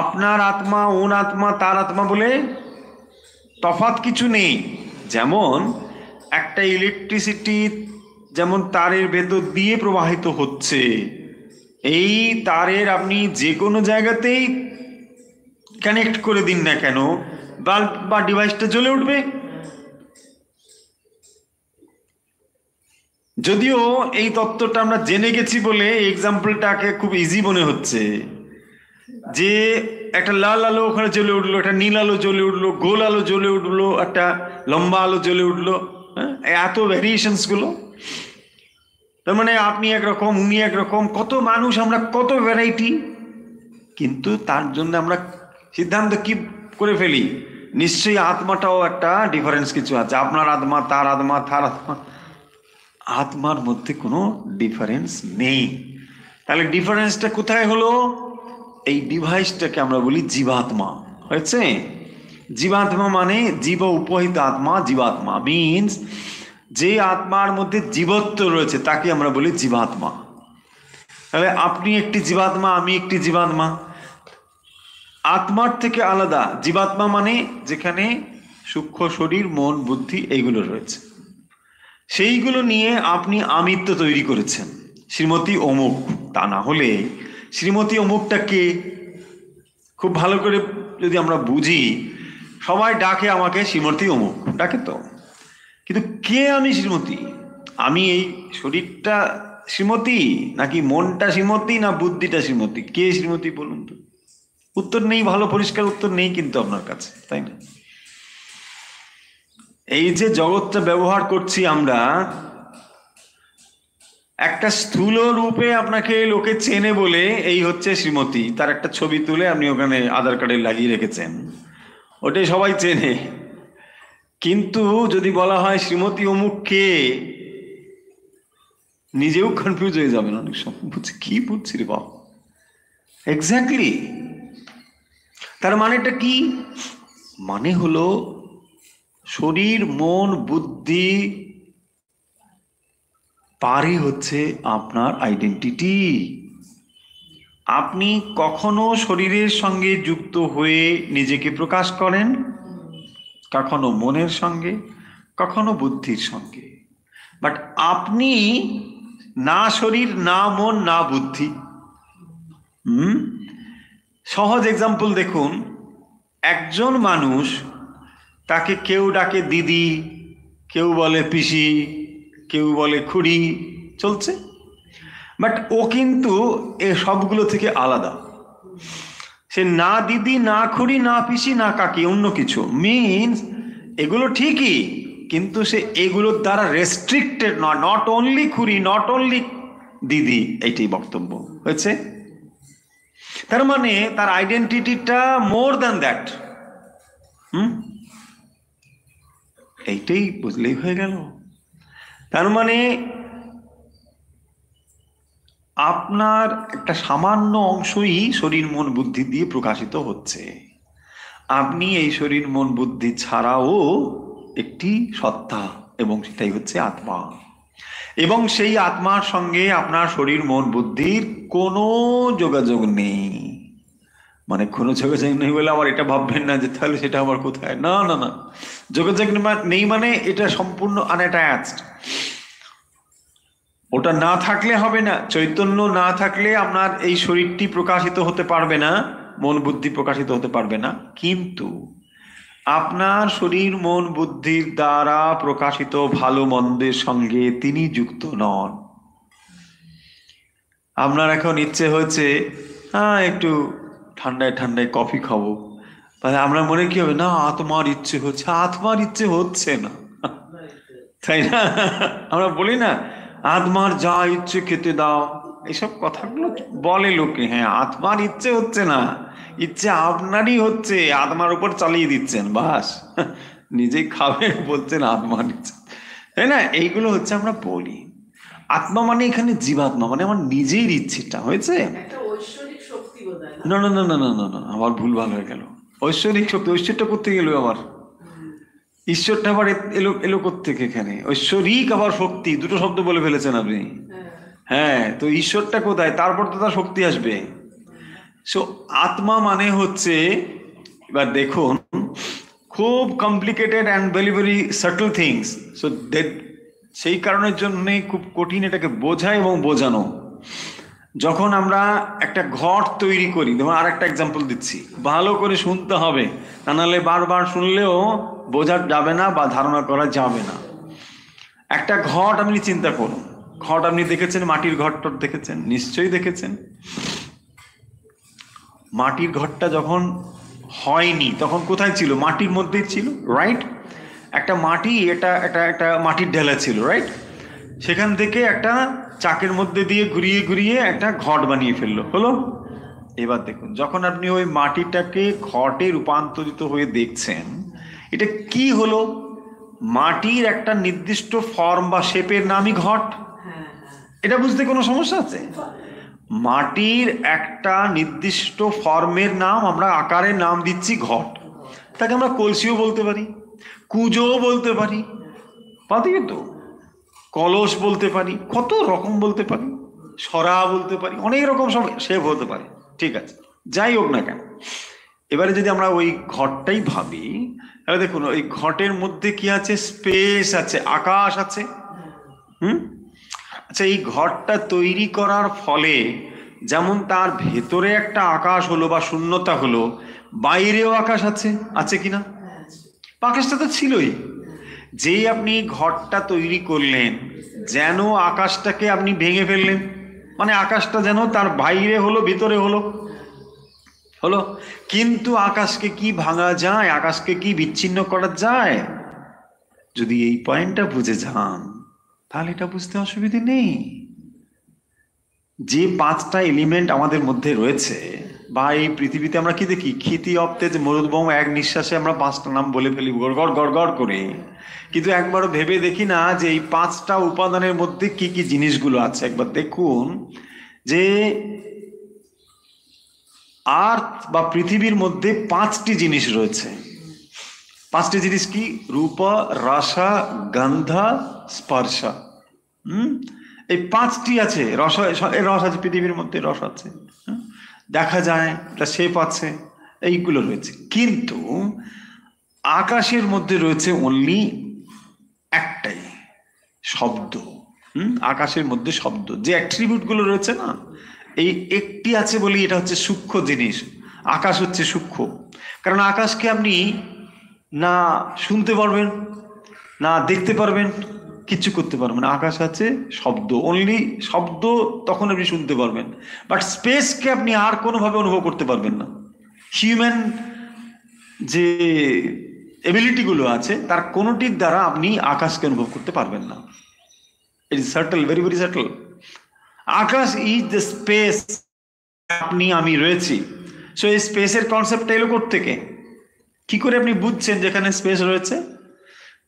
আপনার আত্মা, ওন আত্মা, তার আত্মা বলে তফাৎ কিছু নেই। যেমন একটা ইলেকট্রিসিটি যেমন তারের ভেতর দিয়ে প্রবাহিত হচ্ছে, এই তারের আপনি যে কোনো জায়গাতেই কানেক্ট করে দিন না কেন, বাল্ব বা ডিভাইসটা জ্বলে উঠবে। যদিও এই তত্ত্বটা আমরা জেনে গেছি বলে এক্সাম্পলটাকে খুব ইজি মনে হচ্ছে, যে একটা লাল আলো ওখানে জ্বলে উঠলো, একটা নীল আলো জ্বলে উঠলো, গোল আলো জ্বলে উঠলো, একটা লম্বা আলো জ্বলে উঠলো, এত ভ্যারিয়েশনস গুলো। তার মানে আপনি একরকম, উনি একরকম, কত মানুষ, আমরা কত ভ্যারাইটি। কিন্তু তার জন্য আমরা সিদ্ধান্ত কি করে ফেলি, নিশ্চয়ই আত্মাটাও একটা ডিফারেন্স কিছু আছে। আপনার আত্মা, তার আত্মা, তার আত্মা, আত্মার মধ্যে কোনো ডিফারেন্স নেই। তাহলে ডিফারেন্সটা কোথায় হলো? এই ডিভাইসটাকে আমরা বলি জীবাত্মা। হয়েছে? জীবাত্মা মানে জীব উপহিত আত্মা। জীবাত্মা মিনস যে আত্মার মধ্যে জীবত্ব রয়েছে তাকে আমরা বলি জীবাত্মা। তাহলে আপনি একটি জীবাত্মা, আমি একটি জীবাত্মা। আত্মার থেকে আলাদা জীবাত্মা মানে যেখানে সূক্ষ্ম শরীর, মন, বুদ্ধি এইগুলো রয়েছে, সেইগুলো নিয়ে আপনি আমিত্ব তৈরি করেছেন, শ্রীমতী অমুক। তা না হলে শ্রীমতী অমুকটা কে? খুব ভালো করে যদি আমরা বুঝি, সবাই ডাকে আমাকে শ্রীমতী অমুক, ডাকে তো, কিন্তু কে আমি শ্রীমতী? আমি এই শরীরটা শ্রীমতী, নাকি মনটা শ্রীমতী, না বুদ্ধিটা শ্রীমতী? কে শ্রীমতী বলুন তো? উত্তর নেই, ভালো পরিষ্কার উত্তর নেই কিন্তু আপনার কাছে, তাই না? এই যে জগৎটা ব্যবহার করছি আমরা, একটা স্থূল রূপে আপনাকে লোকে চেনে বলে এই হচ্ছে শ্রীমতী, তার একটা ছবি তুলে আপনি ওখানে আধার কার্ডে লাগিয়ে রেখেছেন, ওটাই সবাই চেনে। কিন্তু যদি বলা হয় শ্রীমতী অমুক কে, নিজেও কনফিউজ হয়ে যাবেন অনেক সময়, বুঝছি কি বুঝছি রে বাবা, এক্স্যাক্টলি। তার মানেটা কি? মানে হলো শরীর মন বুদ্ধি পারে হচ্ছে আপনার আইডেন্টিটি। আপনি কখনো শরীরের সঙ্গে যুক্ত হয়ে নিজেকে প্রকাশ করেন, কখনো মনের সঙ্গে, কখনো বুদ্ধির সঙ্গে, বাট আপনি না শরীর, না মন, না বুদ্ধি। সহজ এক্সাম্পল দেখুন, একজন মানুষ, তাকে কেউ ডাকে দিদি, কেউ বলে পিসি, কেউ বলে খুড়ি, চলছে, বাট ও কিন্তু এ সবগুলো থেকে আলাদা। সে না দিদি, না খুড়ি, না পিসি, না কাকি, অন্য কিছু, মিনস এগুলো ঠিকই, কিন্তু সে এগুলোর দ্বারা রেস্ট্রিক্টেড নয়। নট অনলি খুড়ি, নট অনলি দিদি, এইটাই বক্তব্য হয়েছে। তার মানে তার আইডেন্টিটিটা মোর দ্যান দ্যাট। এইটাই বুঝলেই হয়ে গেল। তার মানে আপনার একটা সামান্য অংশই শরীর মন বুদ্ধি দিয়ে প্রকাশিত হচ্ছে। আপনি এই শরীর মন বুদ্ধি ছাড়াও একটি সত্তা, এবং সেটাই হচ্ছে আত্মা। এবং সেই আত্মার সঙ্গে আপনার শরীর মন বুদ্ধির কোনো যোগাযোগ নেই। মানে কোনো যোগাযোগ নেই বলে আবার এটা ভাববেন না যে তাহলে সেটা আবার কোথায়। না না না, যোগাযোগ নেই মানে এটা সম্পূর্ণ আনঅ্যাটাচড। ওটা না থাকলে হবে না, চৈতন্য না থাকলে আপনার এই শরীরটি প্রকাশিত হতে পারবে না, মন বুদ্ধি প্রকাশিত হতে পারবে না। কিন্তু আপনার শরীর মন বুদ্ধির দ্বারা প্রকাশিত ভালো মন্দের সঙ্গে তিনি যুক্ত নন। আপনার এখন ইচ্ছে হচ্ছে একটু ঠান্ডায় ঠান্ডায় কফি খাবো, তাহলে আমরা মনে কি হবে, না আত্মার ইচ্ছে হচ্ছে। আত্মার ইচ্ছে হচ্ছে না, তাই না? আমরা বলি না আত্মার যা ইচ্ছে খেতে দাও, এইসব কথাগুলো বলে লোকে। হ্যাঁ, আত্মার ইচ্ছে হচ্ছে না, ইচ্ছে আপনারই হচ্ছে, আত্মার উপর চালিয়ে দিচ্ছেন, বাস নিজেই খাবেন বলছেন আত্মার ইচ্ছে, তাই না? এইগুলো হচ্ছে আমরা বলি। আত্মা মানে এখানে জীবাত্মা, মানে আমার নিজের ইচ্ছেটা হয়েছে। না না না না না না না, আবার ভুলভাল হয়ে গেল। ঐশ্বরিক শক্তি, ঐশ্বরটা করতে গেল আবার, ঈশ্বরটা আবার এলো এলো কোত্থেকে এখানে? ঐশ্বরিক আবার শক্তি, দুটো শব্দ বলে ফেলেছেন আপনি। হ্যাঁ, তো ঈশ্বরটা কোথায়? তারপর তো তার শক্তি আসবে। সো আত্মা মানে হচ্ছে, এবার দেখুন, খুব complicated and very very subtle things. So সেই কারণের জন্যে খুব কঠিন এটাকে বোঝা এবং বোঝানো। যখন আমরা একটা ঘট তৈরি করি, যেমন আর একটা এক্সাম্পল দিচ্ছি, ভালো করে শুনতে হবে, তা নাহলে বারবার শুনলেও বোঝা যাবে না বা ধারণা করা যাবে না। একটা ঘট আপনি চিন্তা করুন, ঘট আপনি দেখেছেন, মাটির ঘরটা দেখেছেন, নিশ্চয়ই দেখেছেন। মাটির ঘরটা যখন হয়নি তখন কোথায় ছিল? মাটির মধ্যেই ছিল, রাইট? একটা মাটি, এটা একটা মাটির ঢেলা ছিল, রাইট? সেখান থেকে একটা চাকের মধ্যে দিয়ে ঘুরিয়ে ঘুরিয়ে একটা ঘট বানিয়ে ফেললো, হলো? এবার দেখুন, যখন আপনি ওই মাটিটাকে ঘটে রূপান্তরিত হয়ে দেখছেন, এটা কি হলো? মাটির একটা নির্দিষ্ট ফর্ম বা শেপের নামই ঘট। এটা বুঝতে কোনো সমস্যা আছে? মাটির একটা নির্দিষ্ট ফর্মের নাম, আমরা আকারের নাম দিচ্ছি ঘট। তাকে আমরা কলসিও বলতে পারি, কুজোও বলতে পারি, পারি তো, কলস বলতে পারি, কত রকম বলতে পারি, সরা বলতে পারি, অনেক রকম সব শেপ হতে পারে, ঠিক আছে? যাই হোক না কেন, এবারে যদি আমরা ওই ঘটটাই ভাবি, তাহলে দেখুন ওই ঘটের মধ্যে কি আছে? স্পেস আছে, আকাশ আছে, হুম। আচ্ছা, এই ঘরটা তৈরি করার ফলে যেমন তার ভেতরে একটা আকাশ হলো বা শূন্যতা হলো, বাইরেও আকাশ আছে, আছে কিনা? আকাশটা তো ছিলই। যেই আপনি ঘরটা তৈরি করলেন, যেন আকাশটাকে আপনি ভেঙে ফেললেন, মানে আকাশটা যেন তার বাইরে হলো ভিতরে হলো হলো। কিন্তু আকাশকে কি ভাঙা যায়? আকাশকে কি বিচ্ছিন্ন করা যায়? যদি এই পয়েন্টটা বুঝে যান, তাহলে এটা বুঝতে অসুবিধে নেই। যে পাঁচটা এলিমেন্ট আমাদের মধ্যে রয়েছে, বা এই পৃথিবীতে আমরা কি দেখি, ক্ষিতি অপ্তে যে মরুদ্গম, এক নিঃশ্বাসে আমরা পাঁচটা নাম বলে ফেলি গড়গড় গড়গড় করে, কিন্তু একবারও ভেবে দেখি না যে এই পাঁচটা উপাদানের মধ্যে কি কি জিনিসগুলো আছে। একবার দেখুন যে আর্থ বা পৃথিবীর মধ্যে পাঁচটি জিনিস রয়েছে। পাঁচটি জিনিস কি? রূপ, রস, গন্ধ, স্পর্শ। এই পাঁচটি আছে। রস, রস আছে পৃথিবীর মধ্যে, রস আছে, দেখা যায়, একটা শেপ আছে, এইগুলো রয়েছে। কিন্তু আকাশের মধ্যে রয়েছে অনলি একটাই, শব্দ। আকাশের মধ্যে শব্দ, যে অ্যাট্রিবিউট গুলো রয়েছে না, এই একটি আছে বলি এটা হচ্ছে সূক্ষ্ম জিনিস। আকাশ হচ্ছে সূক্ষ্ম, কারণ আকাশকে আপনি না শুনতে পারবেন, না দেখতে পারবেন, কিচ্ছু করতে পারবেন না। আকাশ আছে শব্দ, অনলি শব্দ তখন আপনি শুনতে পারবেন, বাট স্পেসকে আপনি আর কোনোভাবে অনুভব করতে পারবেন না। হিউম্যান যে এবিলিটি গুলো আছে তার কোনোটির দ্বারা আপনি আকাশকে অনুভব করতে পারবেন না। It is subtle, very very subtle. Akash is the space, আপনি আমি রয়েছি। সো এই স্পেসের কনসেপ্টটা এলো কোত্থেকে? কি করে আপনি বুঝছেন যেখানে স্পেস রয়েছে?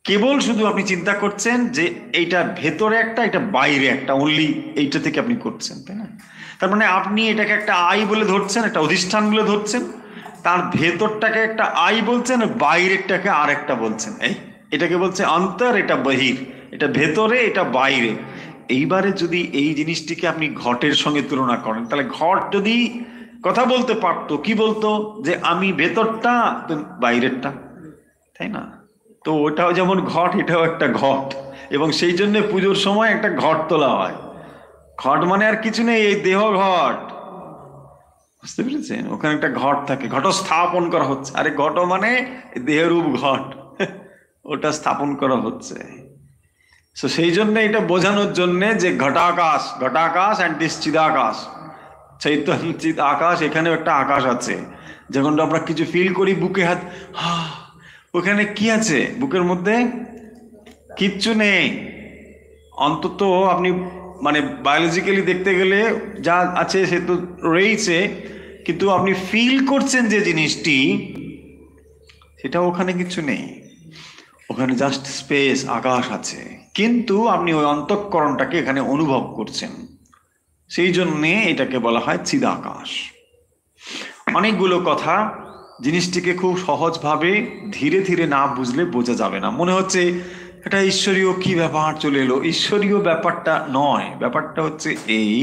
কেবল শুধু আপনি চিন্তা করছেন যে এইটা ভেতরে একটা, এটা বাইরে একটা, অনলি এইটা থেকে আপনি করছেন, তাই না? তার মানে আপনি এটাকে একটা আই বলে ধরছেন, একটা অধিষ্ঠান বলে ধরছেন, তার ভেতরটাকে একটা আই বলছেন, বাইরেরটাকে আর একটা বলছেন। এটাকে বলছে অন্তর, এটা বহির, এটা ভেতরে, এটা বাইরে। এইবারে যদি এই জিনিসটিকে আপনি ঘটের সঙ্গে তুলনা করেন, তাহলে ঘট যদি কথা বলতে পারতো, কি বলতো? যে আমি ভেতরটা, বাইরেরটা, তাই না? তো ওটাও যেমন ঘট, এটাও একটা ঘট, এবং সেই জন্য পুজোর সময় একটা ঘট তোলা হয়। ঘট মানে আর কিছু নেই, এই দেহ ঘট, বুঝতে পেরেছেন? ওখানে একটা ঘট থাকে, ঘট স্থাপন করা হচ্ছে। আরে ঘট মানে দেহরূপ ঘট, ওটা স্থাপন করা হচ্ছে। তো সেই জন্য এটা বোঝানোর জন্য যে ঘটাকাশ, ঘটাকাশ অ্যান্ড দিস চিদাকাশ, চৈতন্য চিদ আকাশ, এখানেও একটা আকাশ আছে। যখন আমরা কিছু ফিল করি, বুকে হাত, ওখানে কি আছে? বুকের মধ্যে কিচ্ছু নেই। অন্তত আপনি মানে বায়োলজিক্যালি দেখতে গেলে যা আছে সে তো রয়েছে, কিন্তু আপনি ফিল করছেন যে জিনিসটি, সেটা ওখানে কিছু নেই। ওখানে জাস্ট স্পেস, আকাশ আছে, কিন্তু আপনি ওই অন্তঃকরণটাকে এখানে অনুভব করছেন। সেই জন্যে এটাকে বলা হয় চিদাকাশ। অনেকগুলো কথা, জিনিসটিকে খুব সহজভাবে ধীরে ধীরে না বুঝলে বোঝা যাবে না। মনে হচ্ছে এটা ঈশ্বরীয় কি ব্যাপার চলে এলো। ঈশ্বরীয় ব্যাপারটা নয়, ব্যাপারটা হচ্ছে এই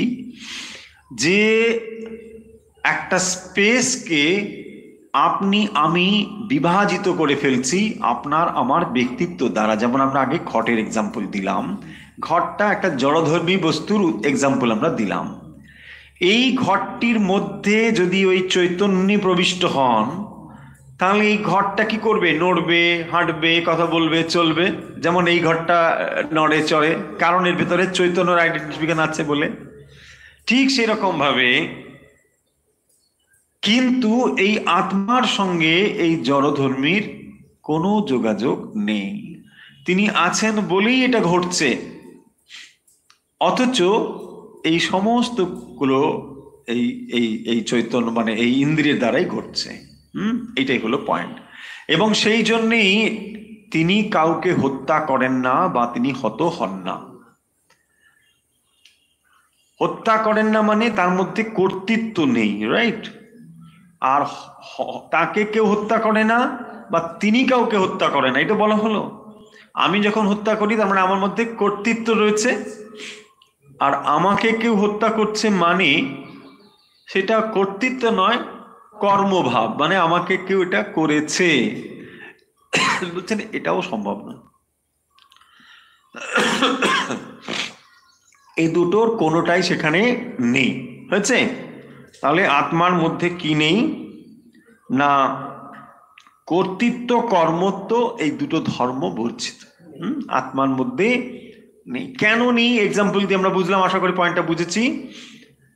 যে একটা স্পেসকে আপনি আমি বিভাজিত করে ফেলছি আপনার আমার ব্যক্তিত্ব দ্বারা। যেমন আমরা আগে ঘটের এক্সাম্পল দিলাম, ঘটটা একটা জড়ধর্মী বস্তুর এক্সাম্পল আমরা দিলাম। এই ঘরটির মধ্যে যদি ওই চৈতন্য প্রবিষ্ট হন, তাহলে এই ঘরটা কি করবে? নড়বে, হাঁটবে, কথা বলবে, চলবে। যেমন এই ঘরটা নড়ে চড়ে, কারণ এর ভেতরে চৈতন্যর আইডেন্টিফিকেশন আছে বলে। ঠিক সেরকম ভাবে কিন্তু এই আত্মার সঙ্গে এই জড়ধর্মীর কোনো যোগাযোগ নেই। তিনি আছেন বলেই এটা ঘটছে, অথচ এই সমস্ত গুলো এই এই এই চৈতন্য মানে এই ইন্দ্রিয়ের দ্বারাই ঘটছে। এইটাই হলো পয়েন্ট। এবং সেই জন্যেই তিনি কাউকে হত্যা করেন না, বা তিনি হত হন না। হত্যা করেন না মানে তার মধ্যে কর্তৃত্ব নেই, রাইট? আর তাকে কেউ হত্যা করে না, বা তিনি কাউকে হত্যা করে না, এটা বলা হলো। আমি যখন হত্যা করি, তার মানে আমার মধ্যে কর্তৃত্ব রয়েছে। আর আমাকে কেউ হত্যা করছে মানে সেটা কর্তৃত্ব নয়, কর্মভাব, মানে আমাকে কেউ এটা করেছে। বুঝছেন? এটাও সম্ভব না। এই দুটোর কোনোটাই সেখানে নেই। হয়েছে? তাহলে আত্মার মধ্যে কি নেই না কর্তৃত্ব কর্মত্ব, এই দুটো ধর্ম বর্জিত আত্মার মধ্যে নেই। কেন নেই এক্সাম্পল দিয়ে আমরা বুঝলাম, আশা করি পয়েন্টটা বুঝেছি।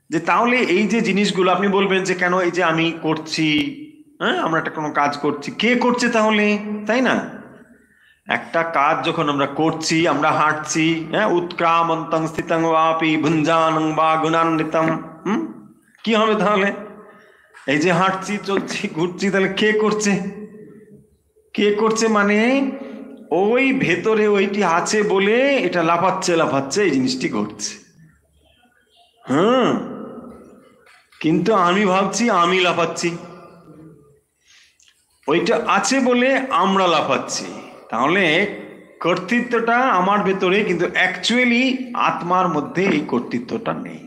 যে তাহলে এই যে জিনিসগুলো আপনি বলবেন যে কেন এই যে আমি করছি, হ্যাঁ আমরা একটা কোনো কাজ করছি, কে করছে তাহলে, তাই না? একটা কাজ যখন আমরা করছি, আমরা হাঁটছি, হ্যাঁ উৎক্রামন্তং স্থিতং ওয়াপি ভুঞ্জানং বা গুণান্বিতম, কি হবে তাহলে? এই যে হাঁটছি, চলছি, ঘুরছি, তাহলে কে করছে? কে করছে মানে ওই ভেতরে ওইটি আছে বলে এটা লাফাচ্ছে লাফাচ্ছে এই জিনিসটি ঘটছে। কিন্তু আমি ভাবছি আমি লাফাচ্ছি, ওইটা আছে বলে আমরা লাফাচ্ছি। তাহলে কর্তৃত্বটা আমার ভেতরে, কিন্তু অ্যাকচুয়ালি আত্মার মধ্যে এই কর্তৃত্বটা নেই।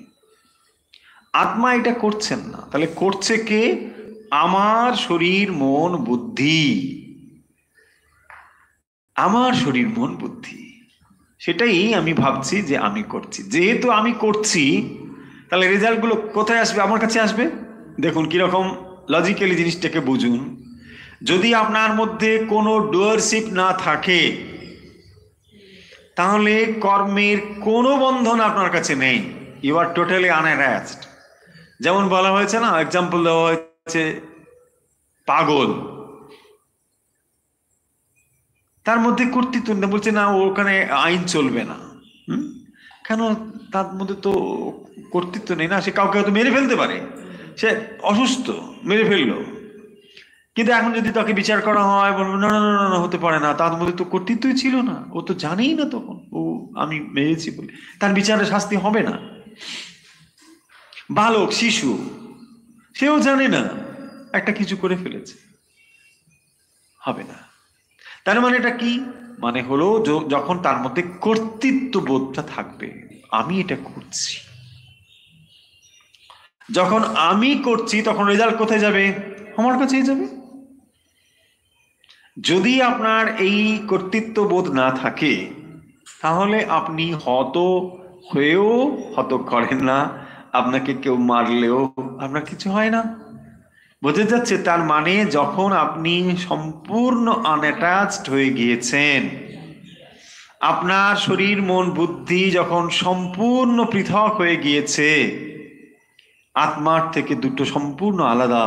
আত্মা এটা করছেন না, তাহলে করছে কে? আমার শরীর মন বুদ্ধি, আমার শরীর মন বুদ্ধি, সেটাই আমি ভাবছি যে আমি করছি। যেহেতু আমি করছি, তাহলে রেজাল্টগুলো কোথায় আসবে? আমার কাছে আসবে। দেখুন কিরকম লজিক্যালি জিনিসটাকে বুঝুন। যদি আপনার মধ্যে কোনো ডুয়ারশিপ না থাকে, তাহলে কর্মের কোনো বন্ধন আপনার কাছে নেই। You are totally unattached. যেমন বলা হয়েছে না, এক্সাম্পল দেওয়া হয়েছে পাগল, তার মধ্যে কর্তৃত্ব নেই, বলছে না ওখানে আইন চলবে না। কেন? তার মধ্যে তো কর্তৃত্ব নেই না, সে কাউকে হয়তো মেরে ফেলতে পারে, সে অসুস্থ, মেরে ফেললো, কিন্তু এখন যদি তাকে বিচার করা হয়, বলবো না না না না হতে পারে না, তার মধ্যে তো কর্তৃত্বই ছিল না, ও তো জানেই না তখন ও আমি মেরেছি বলে, তার বিচারে শাস্তি হবে না। বালক, শিশু, সেও জানে না একটা কিছু করে ফেলেছে, হবে না। তার মানে এটা কি? মানে হলো যখন তার মধ্যে কর্তৃত্ব বোধটা থাকবে, আমি এটা করছি, যখন আমি করছি তখন রেজাল্ট কোথায় যাবে? আমার কাছেই যাবে। যদি আপনার এই কর্তৃত্ব বোধ না থাকে, তাহলে আপনি হত হয়েও হত করেন না, আপনাকে কেউ মারলেও আপনার কিছু হয় না। বোঝা যাচ্ছে? তার মানে যখন আপনি সম্পূর্ণ আনঅ্যাটাচড হয়ে গিয়েছেন, আপনার শরীর মন বুদ্ধি যখন সম্পূর্ণ পৃথক হয়ে গিয়েছে, আত্মার থেকে দুটো সম্পূর্ণ আলাদা,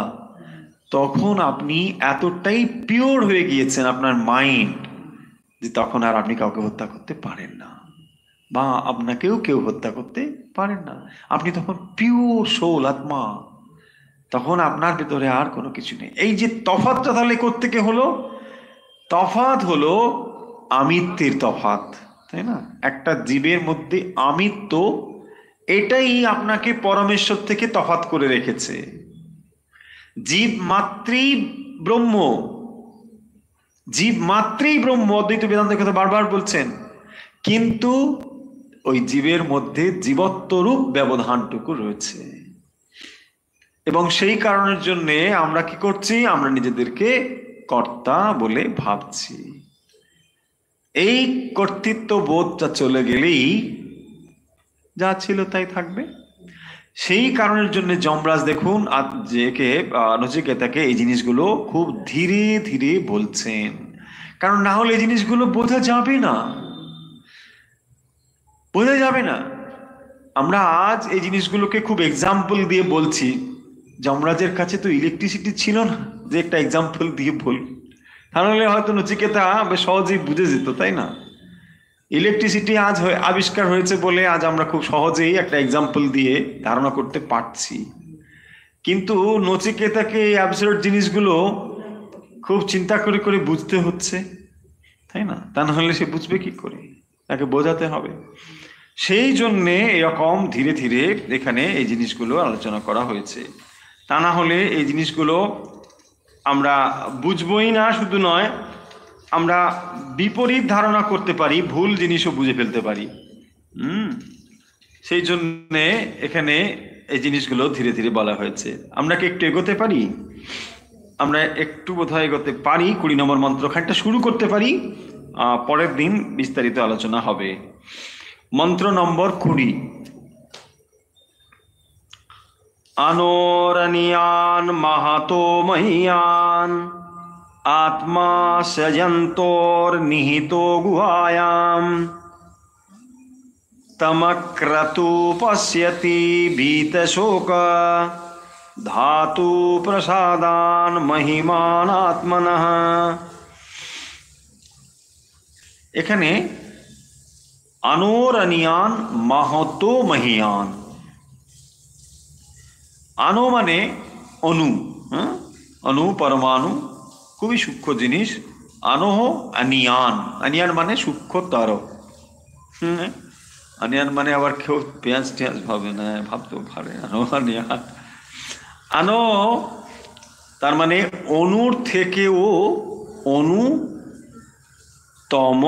তখন আপনি এতটাই পিওর হয়ে গিয়েছেন আপনার মাইন্ড, যে তখন আর আপনি কাউকে হত্যা করতে পারেন না, বা আপনাকেও কেউ হত্যা করতে পারেন না। আপনি তখন পিওর সোল, আত্মা, তখন আপনার ভেতরে আর কোনো কিছু নেই। এই যে তফাৎটা তাহলে কোত্থেকে হলো? তফাৎ হলো আমিত্বের তফাৎ, তাই না? একটা জীবের মধ্যে আমিত্ব, এটাই আপনাকে পরমেশ্বর থেকে তফাৎ করে রেখেছে। জীব মাত্রই ব্রহ্ম, জীব মাত্রই ব্রহ্ম, অদ্বৈত বেদান্তের কথা বারবার বলছেন, কিন্তু ওই জীবের মধ্যে জীবত্বরূপ ব্যবধানটুকু রয়েছে, এবং সেই কারণের জন্যে আমরা কি করছি? আমরা নিজেদেরকে কর্তা বলে ভাবছি। এই কর্তৃত্ব বোধটা চলে গেলেই যা ছিল তাই থাকবে। সেই কারণের জন্য যমরাজ দেখুন নচিকেতাকে এই জিনিসগুলো খুব ধীরে ধীরে বলছেন, কারণ না হলে এই জিনিসগুলো বোঝা যাবে না, বোঝা যাবে না। আমরা আজ এই জিনিসগুলোকে খুব এক্সাম্পল দিয়ে বলছি, যমরাজের কাছে তো ইলেকট্রিসিটি ছিল না যে একটা এক্সাম্পল দিয়ে বল, তাহলে হয়তো নচিকেতা বেশ সহজেই বুঝে যেত, তাই না? ইলেকট্রিসিটি আজ আবিষ্কার হয়েছে বলে আজ আমরা খুব সহজেই একটা এক্সাম্পল দিয়ে ধারণা করতে পারছি, কিন্তু নচিকেতাকে অ্যাবসার্ড জিনিসগুলো খুব চিন্তা করে করে বুঝতে হচ্ছে, তাই না? তা না হলে সে বুঝবে কি করে? তাকে বোঝাতে হবে। সেই জন্যে এরকম ধীরে ধীরে এখানে এই জিনিসগুলো আলোচনা করা হয়েছে। তা না হলে এই জিনিসগুলো আমরা বুঝবই না, শুধু নয় আমরা বিপরীত ধারণা করতে পারি, ভুল জিনিসও বুঝে ফেলতে পারি। সেই জন্যে এখানে এই জিনিসগুলো ধীরে ধীরে বলা হয়েছে। আমরা কি একটু এগোতে পারি? আমরা একটু বোধহয় এগোতে পারি, 20 নম্বর মন্ত্র খানিকটা শুরু করতে পারি, পরের দিন বিস্তারিত আলোচনা হবে। মন্ত্র নম্বর 20। अनोरणीयान महतो महीयान आत्मा सजन्तोर्निहितो गुहायां तमक्रतु पश्यति भीतशोक धातु प्रसादान महिमानात्मनः। এখানে আনোরণীয়ান মাহতো মহিয়ান, আনো মানে অণু, অণু পরমাণু, খুবই সূক্ষ্ম জিনিস। আনোহ আনিয়ান, আনিয়ান মানে সূক্ষ্মতর। আনিয়ান মানে আবার কেউ পেঁয়াজ টেঁয়াজ ভাবে না, ভাবতেও পারে। আনো আনিয়ান, আনো তার মানে অণুর থেকেও অণু তম,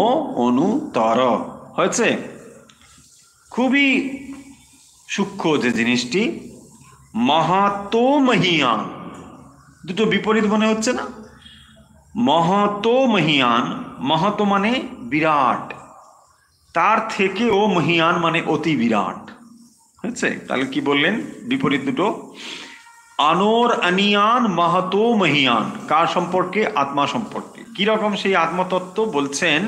অনুতর হয়েছে। খুবই সূক্ষ্ম যে জিনিসটি। মহাতো মহিয়ান, দুটো বিপরীত মনে হচ্ছে না? মহাতো মহিয়ান, মহাতো মানে বিরাট, তার থেকেও মহিয়ান মানে অতি বিরাট হয়েছে। তাহলে কি বললেন বিপরীত দুটো? আনোর আনিয়ান মাহাতো মহিয়ান, কার সম্পর্কে? আত্মা সম্পর্কে। কি রকম সেই আত্মতত্ত্ব বলছেন,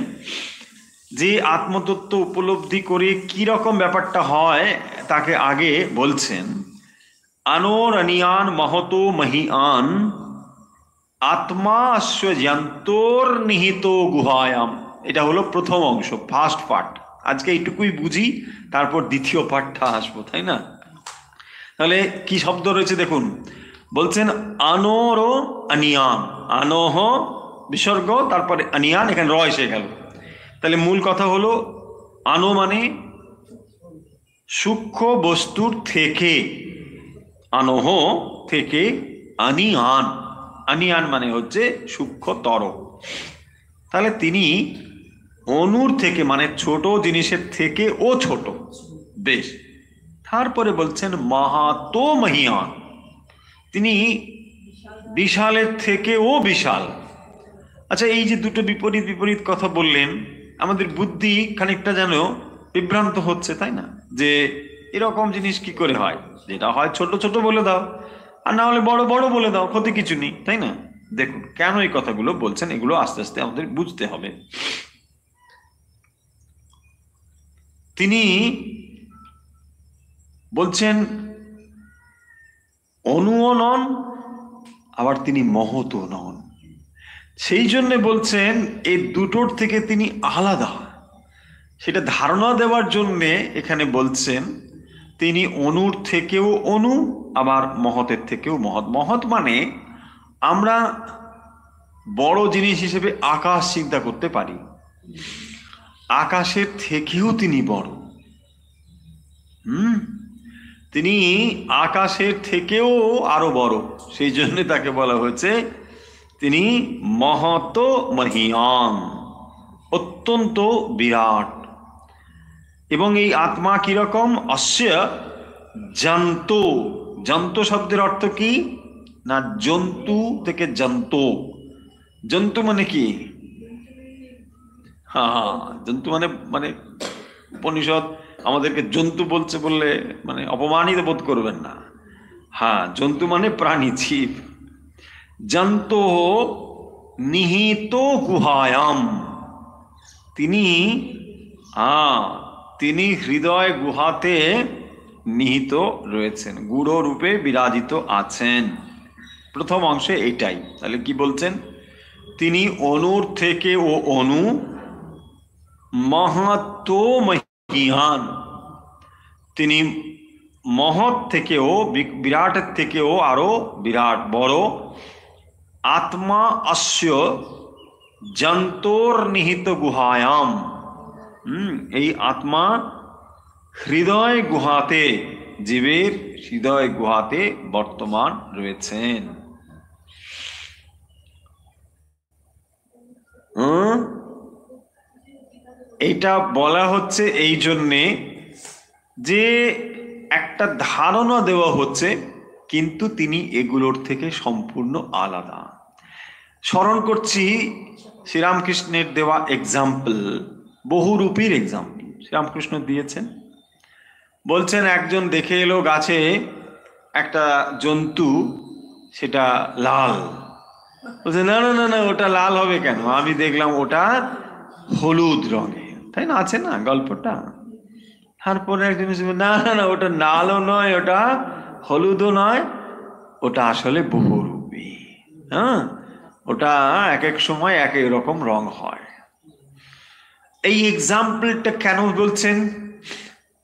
যে আত্মতত্ত্ব উপলব্ধি করে কি রকম ব্যাপারটা হয় তাকে আগে বলছেন। আনোর আনিয়ান মাহাতো মহিয়ান আত্মা স্বজন্তোর নিহিত গুহায়াম। এটা হলো প্রথম অংশ, ফার্স্ট পার্ট। আজকে এইটুকুই বুঝি, তারপর দ্বিতীয় পার্টটা আসবো, তাই না? তাহলে কি শব্দ রয়েছে দেখুন, বলছেন আনোর আনিয়ান, আনোহ বিসর্গ, তারপরে আনিয়ান, এখানে র এসে গেল। তাহলে মূল কথা হলো আনো মানে সূক্ষ্ম বস্তুর থেকে, আনোহ থেকে, আনিয়ান, আনিয়ান মানে হচ্ছে সূক্ষ্মতর। তাহলে তিনি অণুর থেকে মানে ছোট জিনিসের থেকে ও ছোট, বেশ। তারপরে বলছেন মাহাতো মহিয়ান, তিনি বিশালের থেকে ও বিশাল। আচ্ছা, এই যে দুটো বিপরীত বিপরীত কথা বললেন, আমাদের বুদ্ধি খানিকটা যেন বিভ্রান্ত হচ্ছে, তাই না? যে এরকম জিনিস কি করে হয়? যেটা হয় ছোট ছোট বলে দাও, আর না হলে বড় বড় বলে দাও, ক্ষতি কিছু নেই, তাই না? দেখুন কেন এই কথাগুলো বলছেন, এগুলো আস্তে আস্তে আমাদের বুঝতে হবে। তিনি বলছেন অণুও নন, আবার তিনি মহৎও নন। সেই জন্য বলছেন এই দুটোর থেকে তিনি আলাদা, সেটা ধারণা দেওয়ার জন্যে এখানে বলছেন তিনি অণুর থেকেও অণু, আবার মহতের থেকেও মহৎ। মহৎ মানে আমরা বড় জিনিস হিসেবে আকাশ চিন্তা করতে পারি, আকাশের থেকেও তিনি বড়। তিনি আকাশের থেকেও আরো বড়, সেই জন্য তাকে বলা হয়েছে তিনি মহৎ মহিয়ান, অত্যন্ত বিরাট। এবং এই আত্মা কিরকম? অস্য জন্তু, জন্তু শব্দের অর্থ কি না? জন্তু থেকে জন্তু। জন্তু মানে কি? হ্যাঁ, জন্তু মানে মানে উপনিষদ আমাদেরকে জন্তু বলছে বললে মানে অপমানিত বোধ করবেন না। হ্যাঁ, জন্তু মানে প্রাণী, জীব। জন্তু নিহিত গুহায়াম, তিনি তিনি হৃদয় গুহাতে নিহিত রয়েছেন, গূঢ় রূপে বিরাজিত আছেন। প্রথম অংশে এটাই। তাহলে কি বলছেন? তিনি অণুর থেকে ও অণু, মহত্ব মহিয়ান, তিনি মহৎ থেকেও বিরাটের থেকেও আরো বিরাট বড়। আত্মা অস্য জন্তোর নিহিত গুহায়াম, এই আত্মা হৃদয় গুহাতে, জীবের হৃদয় গুহাতে বর্তমান রয়েছেন। এটা বলা হচ্ছে এই জন্যে যে একটা ধারণা দেওয়া হচ্ছে, কিন্তু তিনি এগুলোর থেকে সম্পূর্ণ আলাদা। স্মরণ করছি শ্রীরামকৃষ্ণের দেওয়া এক্সাম্পল, বহুরূপীর এক্সাম্পল শ্রীরামকৃষ্ণ দিয়েছেন। বলছেন একজন দেখে এলো গাছে একটা জন্তু, সেটা লাল। বলছে না না না না, ওটা লাল হবে কেন, আমি দেখলাম ওটা হলুদ রঙে, তাই না, আছে না গল্পটা। তারপরে একজন না না না, ওটা লালও নয়, ওটা হলুদও নয়, ওটা আসলে বহুরূপী। হ্যাঁ, ওটা এক এক সময় এক এক রকম রং হয়। এই এক্সাম্পলটা কেন বলছেন,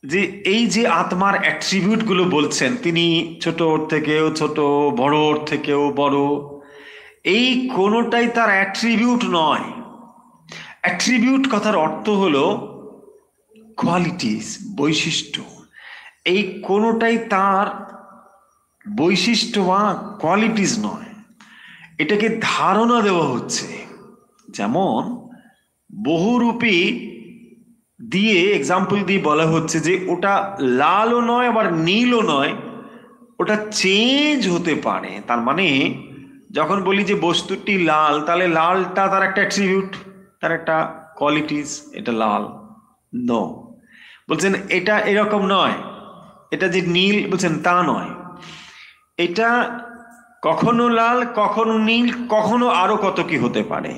যে এই যে আত্মার অ্যাট্রিবিউট গুলো বলছেন, তিনি ছোট থেকেও ছোট, বড় থেকেও বড়, এই কোনোটাই তার অ্যাট্রিবিউট নয়। অ্যাট্রিবিউট কথার অর্থ হলো কোয়ালিটিস, বৈশিষ্ট্য। এই কোনোটাই তার বৈশিষ্ট্য বা কোয়ালিটিস নয়, এটাকে ধারণা দেওয়া হচ্ছে। যেমন বহুরূপী দিয়ে এক্সাম্পল দিয়ে বলা হচ্ছে যে ওটা লালও নয় আবার নীলও নয়, ওটা চেঞ্জ হতে পারে। তার মানে যখন বলি যে বস্তুটি লাল, তাহলে লালটা তার একটা অ্যাট্রিবিউট, তার একটা কোয়ালিটিস, এটা লাল। নো, বলছেন এটা এরকম নয়, এটা যে নীল, বলছেন তা নয়, এটা কখনো লাল, কখনো নীল, কখনো আরো কত কি হতে পারে।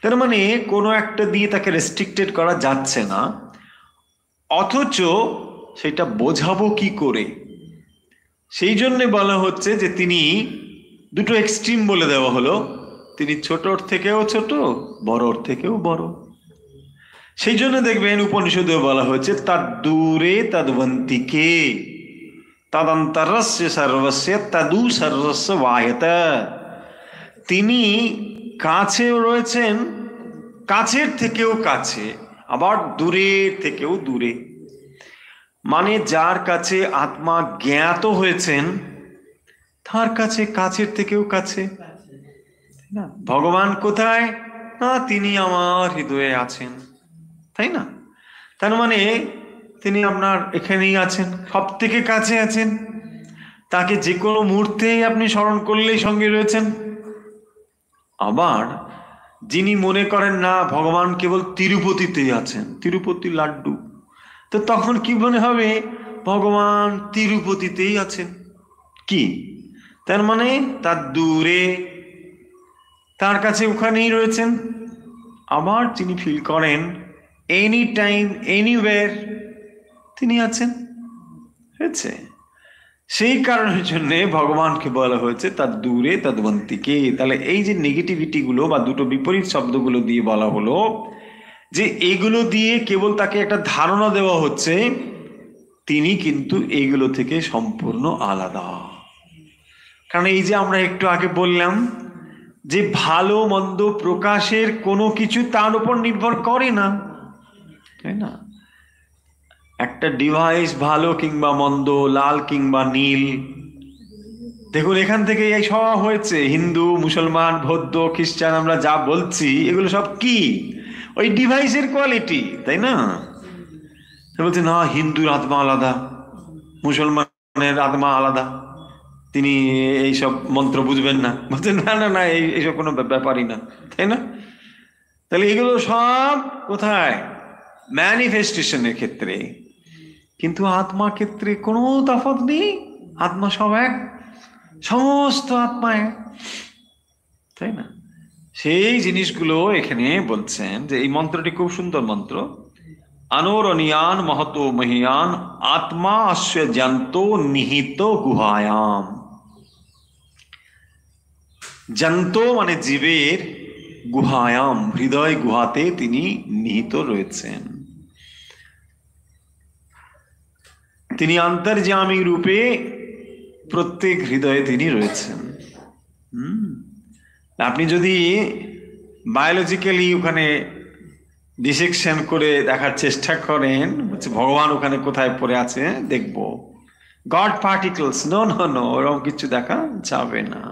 তার মানে কোনো একটা দিয়ে তাকে রেস্ট্রিক্টেড করা যাচ্ছে না, অথচ সেটা বোঝাবো কি করে, সেই জন্যে বলা হচ্ছে যে তিনি দুটো এক্সট্রিম বলে দেওয়া হলো, তিনি ছোটর থেকেও ছোট, বড়র থেকেও বড়। সেই জন্য দেখবেন উপনিষদে বলা হয়েছে তার দূরে তদ্বন্তিকে তদন্তরস্য সর্বস্য তদু সর্বস্ব বায়ত। তিনি কাছেও রয়েছেন, কাছের থেকেও কাছে, আবার দূরের থেকেও দূরে। মানে যার কাছে আত্মা জ্ঞাত হয়েছেন, তার কাছে কাছের থেকেও কাছে। না, ভগবান কোথায়, না তিনি আমার হৃদয়ে আছেন, তাই না। তার মানে তিনি আপনার এখানেই আছেন, সব থেকে কাছে আছেন, তাকে যে কোনো মুহূর্তেই আপনি স্মরণ করলেই সঙ্গে রয়েছেন। আবার যিনি মনে করেন না ভগবান কেবল তিরুপতিতেই আছেন, তিরুপতি লাড্ডু, তো তখন কি মনে হবে, ভগবান তিরুপতিতেই আছেন। কি তার মানে, তার দূরে, তার কাছে ওখানেই রয়েছেন। আবার যিনি ফিল করেন এনি টাইম এনিওয়্যার তিনি আছেন, হয়েছে। সেই কারণের জন্য ভগবানকে বলা হয়েছে তার দূরে তদ্বন্তিকে। তাহলে এই যে নেগেটিভিটি গুলো বা দুটো বিপরীত শব্দগুলো দিয়ে বলা হলো, যে এগুলো দিয়ে কেবল তাকে একটা ধারণা দেওয়া হচ্ছে তিনি কিন্তু এইগুলো থেকে সম্পূর্ণ আলাদা। কারণ এই যে আমরা একটু আগে বললাম যে ভালো মন্দ প্রকাশের কোনো কিছু তার উপর নির্ভর করে না, তাই না। একটা ডিভাইস ভালো কিংবা মন্দ, লাল কিংবা নীল, দেখুন এখান থেকে এই সব হয়েছে। হিন্দু, মুসলমান, বৌদ্ধ, খ্রিস্টান, আমরা যা বলছি এগুলো সব কি, ওই ডিভাইসের কোয়ালিটি, তাই না। বলছে না হিন্দুর আত্মা আলাদা, মুসলমানের আত্মা আলাদা, তিনি এইসব মন্ত্র বুঝবেন না। বলছেন না না না, এইসব কোনো ব্যাপারই না, তাই না। তাহলে এগুলো সব কোথায়, ম্যানিফেস্টেশনের ক্ষেত্রে, কিন্তু আত্মার ক্ষেত্রে কোনো তফাৎ নেই, আত্মা সব এক, সমস্ত আত্মা এক, তাই না। সেই জিনিসগুলো এখানে বলছেন যে এই মন্ত্রটি খুব সুন্দর মন্ত্র, অনোরণীয়ান মহতো মহিয়ান আত্মা অস্য জন্তো নিহিত গুহায়াম। জন্তো মানে জীবের, গুহায়াম হৃদয় গুহাতে তিনি নিহিত রয়েছেন। তিনি অন্তর্যামী রূপে প্রত্যেক হৃদয়ে তিনি রয়েছেন। আপনি যদি বায়োলজিক্যালি ওখানে ডিসেকশন করে দেখার চেষ্টা করেন, ভগবান ওখানে কোথায় পড়ে আছে দেখবো, God particles, no no no, ওরকম কিছু দেখা যাবে না।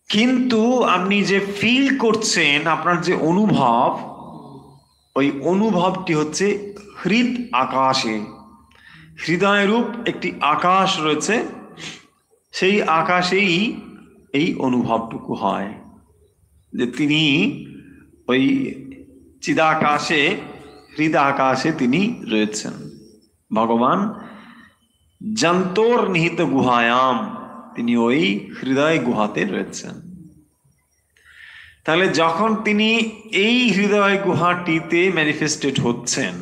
কিন্তু আপনি যে ফিল করছেন, আপনার যে অনুভব, ওই অনুভবটি হচ্ছে হৃদ আকাশে, হৃদয় রূপ একটি আকাশ রয়েছে, সেই আকাশেই এই অনুভবটুকু হয় যে তিনি ওই চিদাকাশে, হৃদ আকাশে তিনি রয়েছেন। ভগবান যন্তর নিহিত গুহায়াম, তিনি ওই হৃদয় গুহাতে রয়েছেন। তাহলে যখন তিনি এই হৃদয় গুহাটিতে ম্যানিফেস্টেড হচ্ছেন,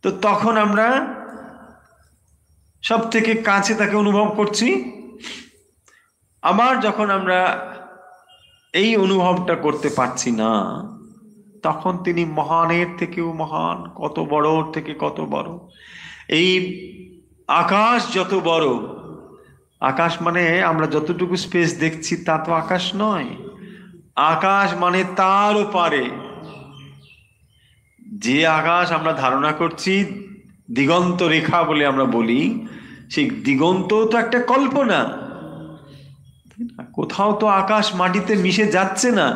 তো তখন আমরা সব থেকে কাছে তাকে অনুভব করছি। আবার যখন আমরা এই অনুভবটা করতে পারছি না, তখন তিনি মহানের থেকেও মহান, কত বড় থেকে কত বড়। এই আকাশ যত বড়, আকাশ মানে আমরা যতটুকু স্পেস দেখছি তা তো আকাশ নয়। আকাশ মানে তারও পারে। যে আকাশ আমরা ধারণা করছি দিগন্ত রেখা বলে আমরা বলি, সেই দিগন্ত তো একটা কল্পনা। কোথাও তো আকাশ মাটিতে মিশে যাচ্ছে না,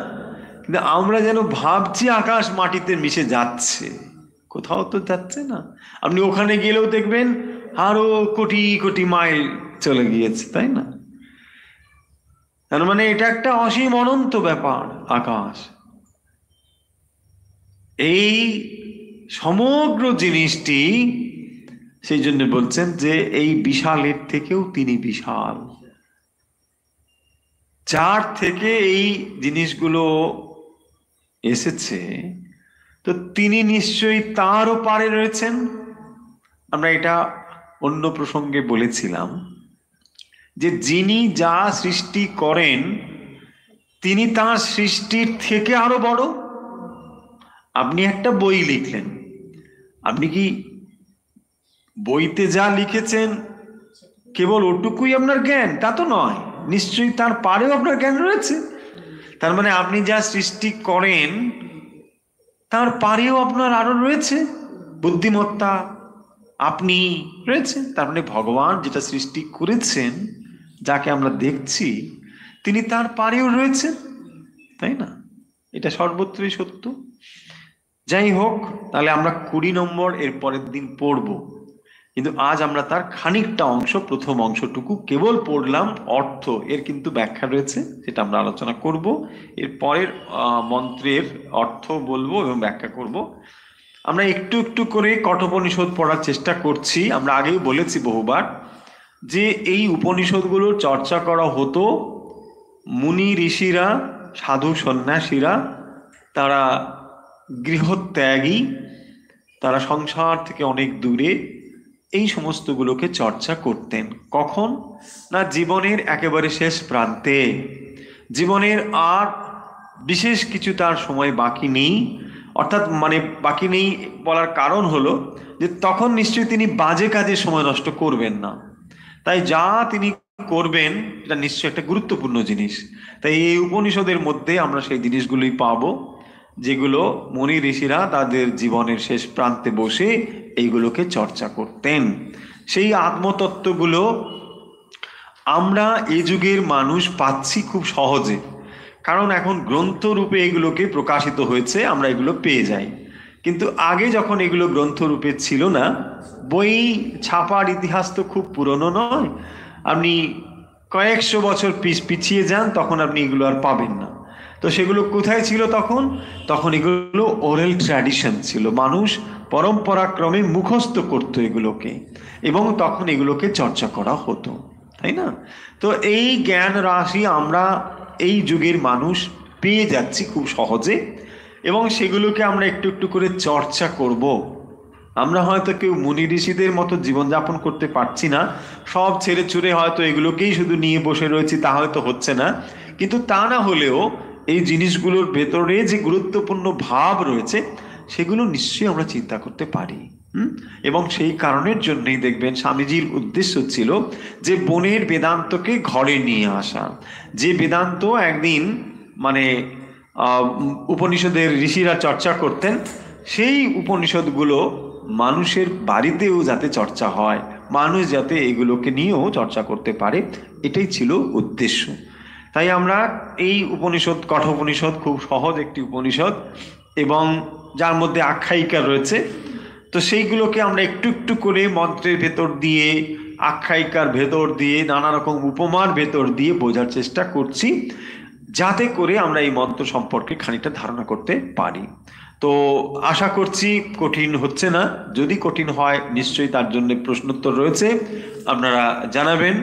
কিন্তু আমরা যেন ভাবছি আকাশ মাটিতে মিশে যাচ্ছে, কোথাও তো যাচ্ছে না। আপনি ওখানে গেলেও দেখবেন আরো কোটি কোটি মাইল চলে গিয়েছে, তাই না? তার মানে এটা একটা অসীম অনন্ত ব্যাপার আকাশ। এই সমগ্র জিনিসটি সেই জন্য বলছেন যে এই বিশালের থেকেও তিনি বিশাল। যার থেকে এই জিনিসগুলো এসেছে, তো তিনি নিশ্চয়ই তারও পারে রয়েছেন। আমরা এটা অন্য প্রসঙ্গে বলেছিলাম যে যিনি যা সৃষ্টি করেন তিনি তার সৃষ্টির থেকে আরো বড়। আপনি একটা বই লিখলেন, আপনি কি বইতে যা লিখেছেন কেবল ওটুকুই আপনার জ্ঞান? তা তো নয়, নিশ্চয়ই তার পারেও আপনার জ্ঞান রয়েছে। তার মানে আপনি যা সৃষ্টি করেন তার পারেও আপনার আরো রয়েছে বুদ্ধিমত্তা, আপনি রয়েছে। তার মানে ভগবান যেটা সৃষ্টি করেছেন, যাকে আমরা দেখছি, তিনি তার পারেও রয়েছেন, তাই না? এটা সর্বত্রই সত্য। যাই হোক, তাহলে আমরা 20 নম্বর এর পরের দিন পড়ব, কিন্তু আজ আমরা তার খানিকটা অংশ, প্রথম অংশটুকু কেবল পড়লাম। অর্থ এর কিন্তু ব্যাখ্যা রয়েছে, সেটা আমরা আলোচনা করব। এর পরের মন্ত্রের অর্থ বলবো এবং ব্যাখ্যা করব। আমরা একটু একটু করে কঠোপনিষদ পড়ার চেষ্টা করছি। আমরা আগেই বলেছি বহুবার যে এই উপনিষদগুলোর চর্চা করা হতো মুনি ঋষিরা, সাধু সন্ন্যাসীরা, তারা গৃহত্যাগী, তারা সংসার থেকে অনেক দূরে এই সমস্তগুলোকে চর্চা করতেন। কখন না জীবনের একেবারে শেষ প্রান্তে, জীবনের আর বিশেষ কিছু তার সময় বাকি নেই। অর্থাৎ মানে বাকি নেই বলার কারণ হলো যে তখন নিশ্চয়ই তিনি বাজে কাজে সময় নষ্ট করবেন না। তাই যা তিনি করবেন এটা নিশ্চয়ই একটা গুরুত্বপূর্ণ জিনিস। তাই এই উপনিষদের মধ্যে আমরা সেই জিনিসগুলোই পাবো যেগুলো মুনি ঋষিরা তাদের জীবনের শেষ প্রান্তে বসে এইগুলোকে চর্চা করতেন। সেই আত্মতত্ত্বগুলো আমরা এই যুগের মানুষ পাচ্ছি খুব সহজে, কারণ এখন গ্রন্থ রূপে এগুলোকে প্রকাশিত হয়েছে, আমরা এগুলো পেয়ে যাই। কিন্তু আগে যখন এগুলো গ্রন্থ রূপে ছিল না, বই ছাপার ইতিহাস তো খুব পুরনো নয়, আপনি কয়েকশো বছর পিছিয়ে যান, তখন আপনি এগুলো আর পাবেন না। তো সেগুলো কোথায় ছিল তখন? তখন এগুলো ওরাল ট্র্যাডিশন ছিল, মানুষ পরম্পরাক্রমে মুখস্থ করতো এগুলোকে, এবং তখন এগুলোকে চর্চা করা হতো, তাই না? তো এই জ্ঞান রাশি আমরা এই যুগের মানুষ পেয়ে যাচ্ছি খুব সহজে, এবং সেগুলোকে আমরা একটু একটু করে চর্চা করব। আমরা হয়তো কেউ মুনি ঋষিদের মতো জীবনযাপন করতে পারছি না, সব ছেড়ে ছুড়ে হয়তো এগুলোকেই শুধু নিয়ে বসে রয়েছি, তা হয়তো হচ্ছে না। কিন্তু তা না হলেও এই জিনিসগুলোর ভেতরে যে গুরুত্বপূর্ণ ভাব রয়েছে সেগুলো নিশ্চয়ই আমরা চিন্তা করতে পারি। এবং সেই কারণের জন্যই দেখবেন স্বামীজির উদ্দেশ্য ছিল যে বনের বেদান্তকে ঘরে নিয়ে আসা। যে বেদান্ত একদিন মানে উপনিষদের ঋষিরা চর্চা করতেন, সেই উপনিষদগুলো মানুষের বাড়িতেও যাতে চর্চা হয়, মানুষ যাতে এগুলোকে নিয়েও চর্চা করতে পারে, এটাই ছিল উদ্দেশ্য। তাই আমরা এই উপনিষদ, কঠোপনিষদ খুব সহজ একটি উপনিষদ এবং যার মধ্যে আখ্যায়িকা রয়েছে, তো সেইগুলোকে আমরা একটু একটু করে মন্ত্রের ভেতর দিয়ে, আখ্যায়িকার ভেতর দিয়ে, নানা রকম উপমার ভেতর দিয়ে বোঝার চেষ্টা করছি, যাতে করে আমরা এই মন্ত্র সম্পর্কে খানিকটা ধারণা করতে পারি। তো আশা করছি কঠিন হচ্ছে না। যদি কঠিন হয় নিশ্চয়ই তার জন্য প্রশ্নোত্তর রয়েছে, আপনারা জানাবেন।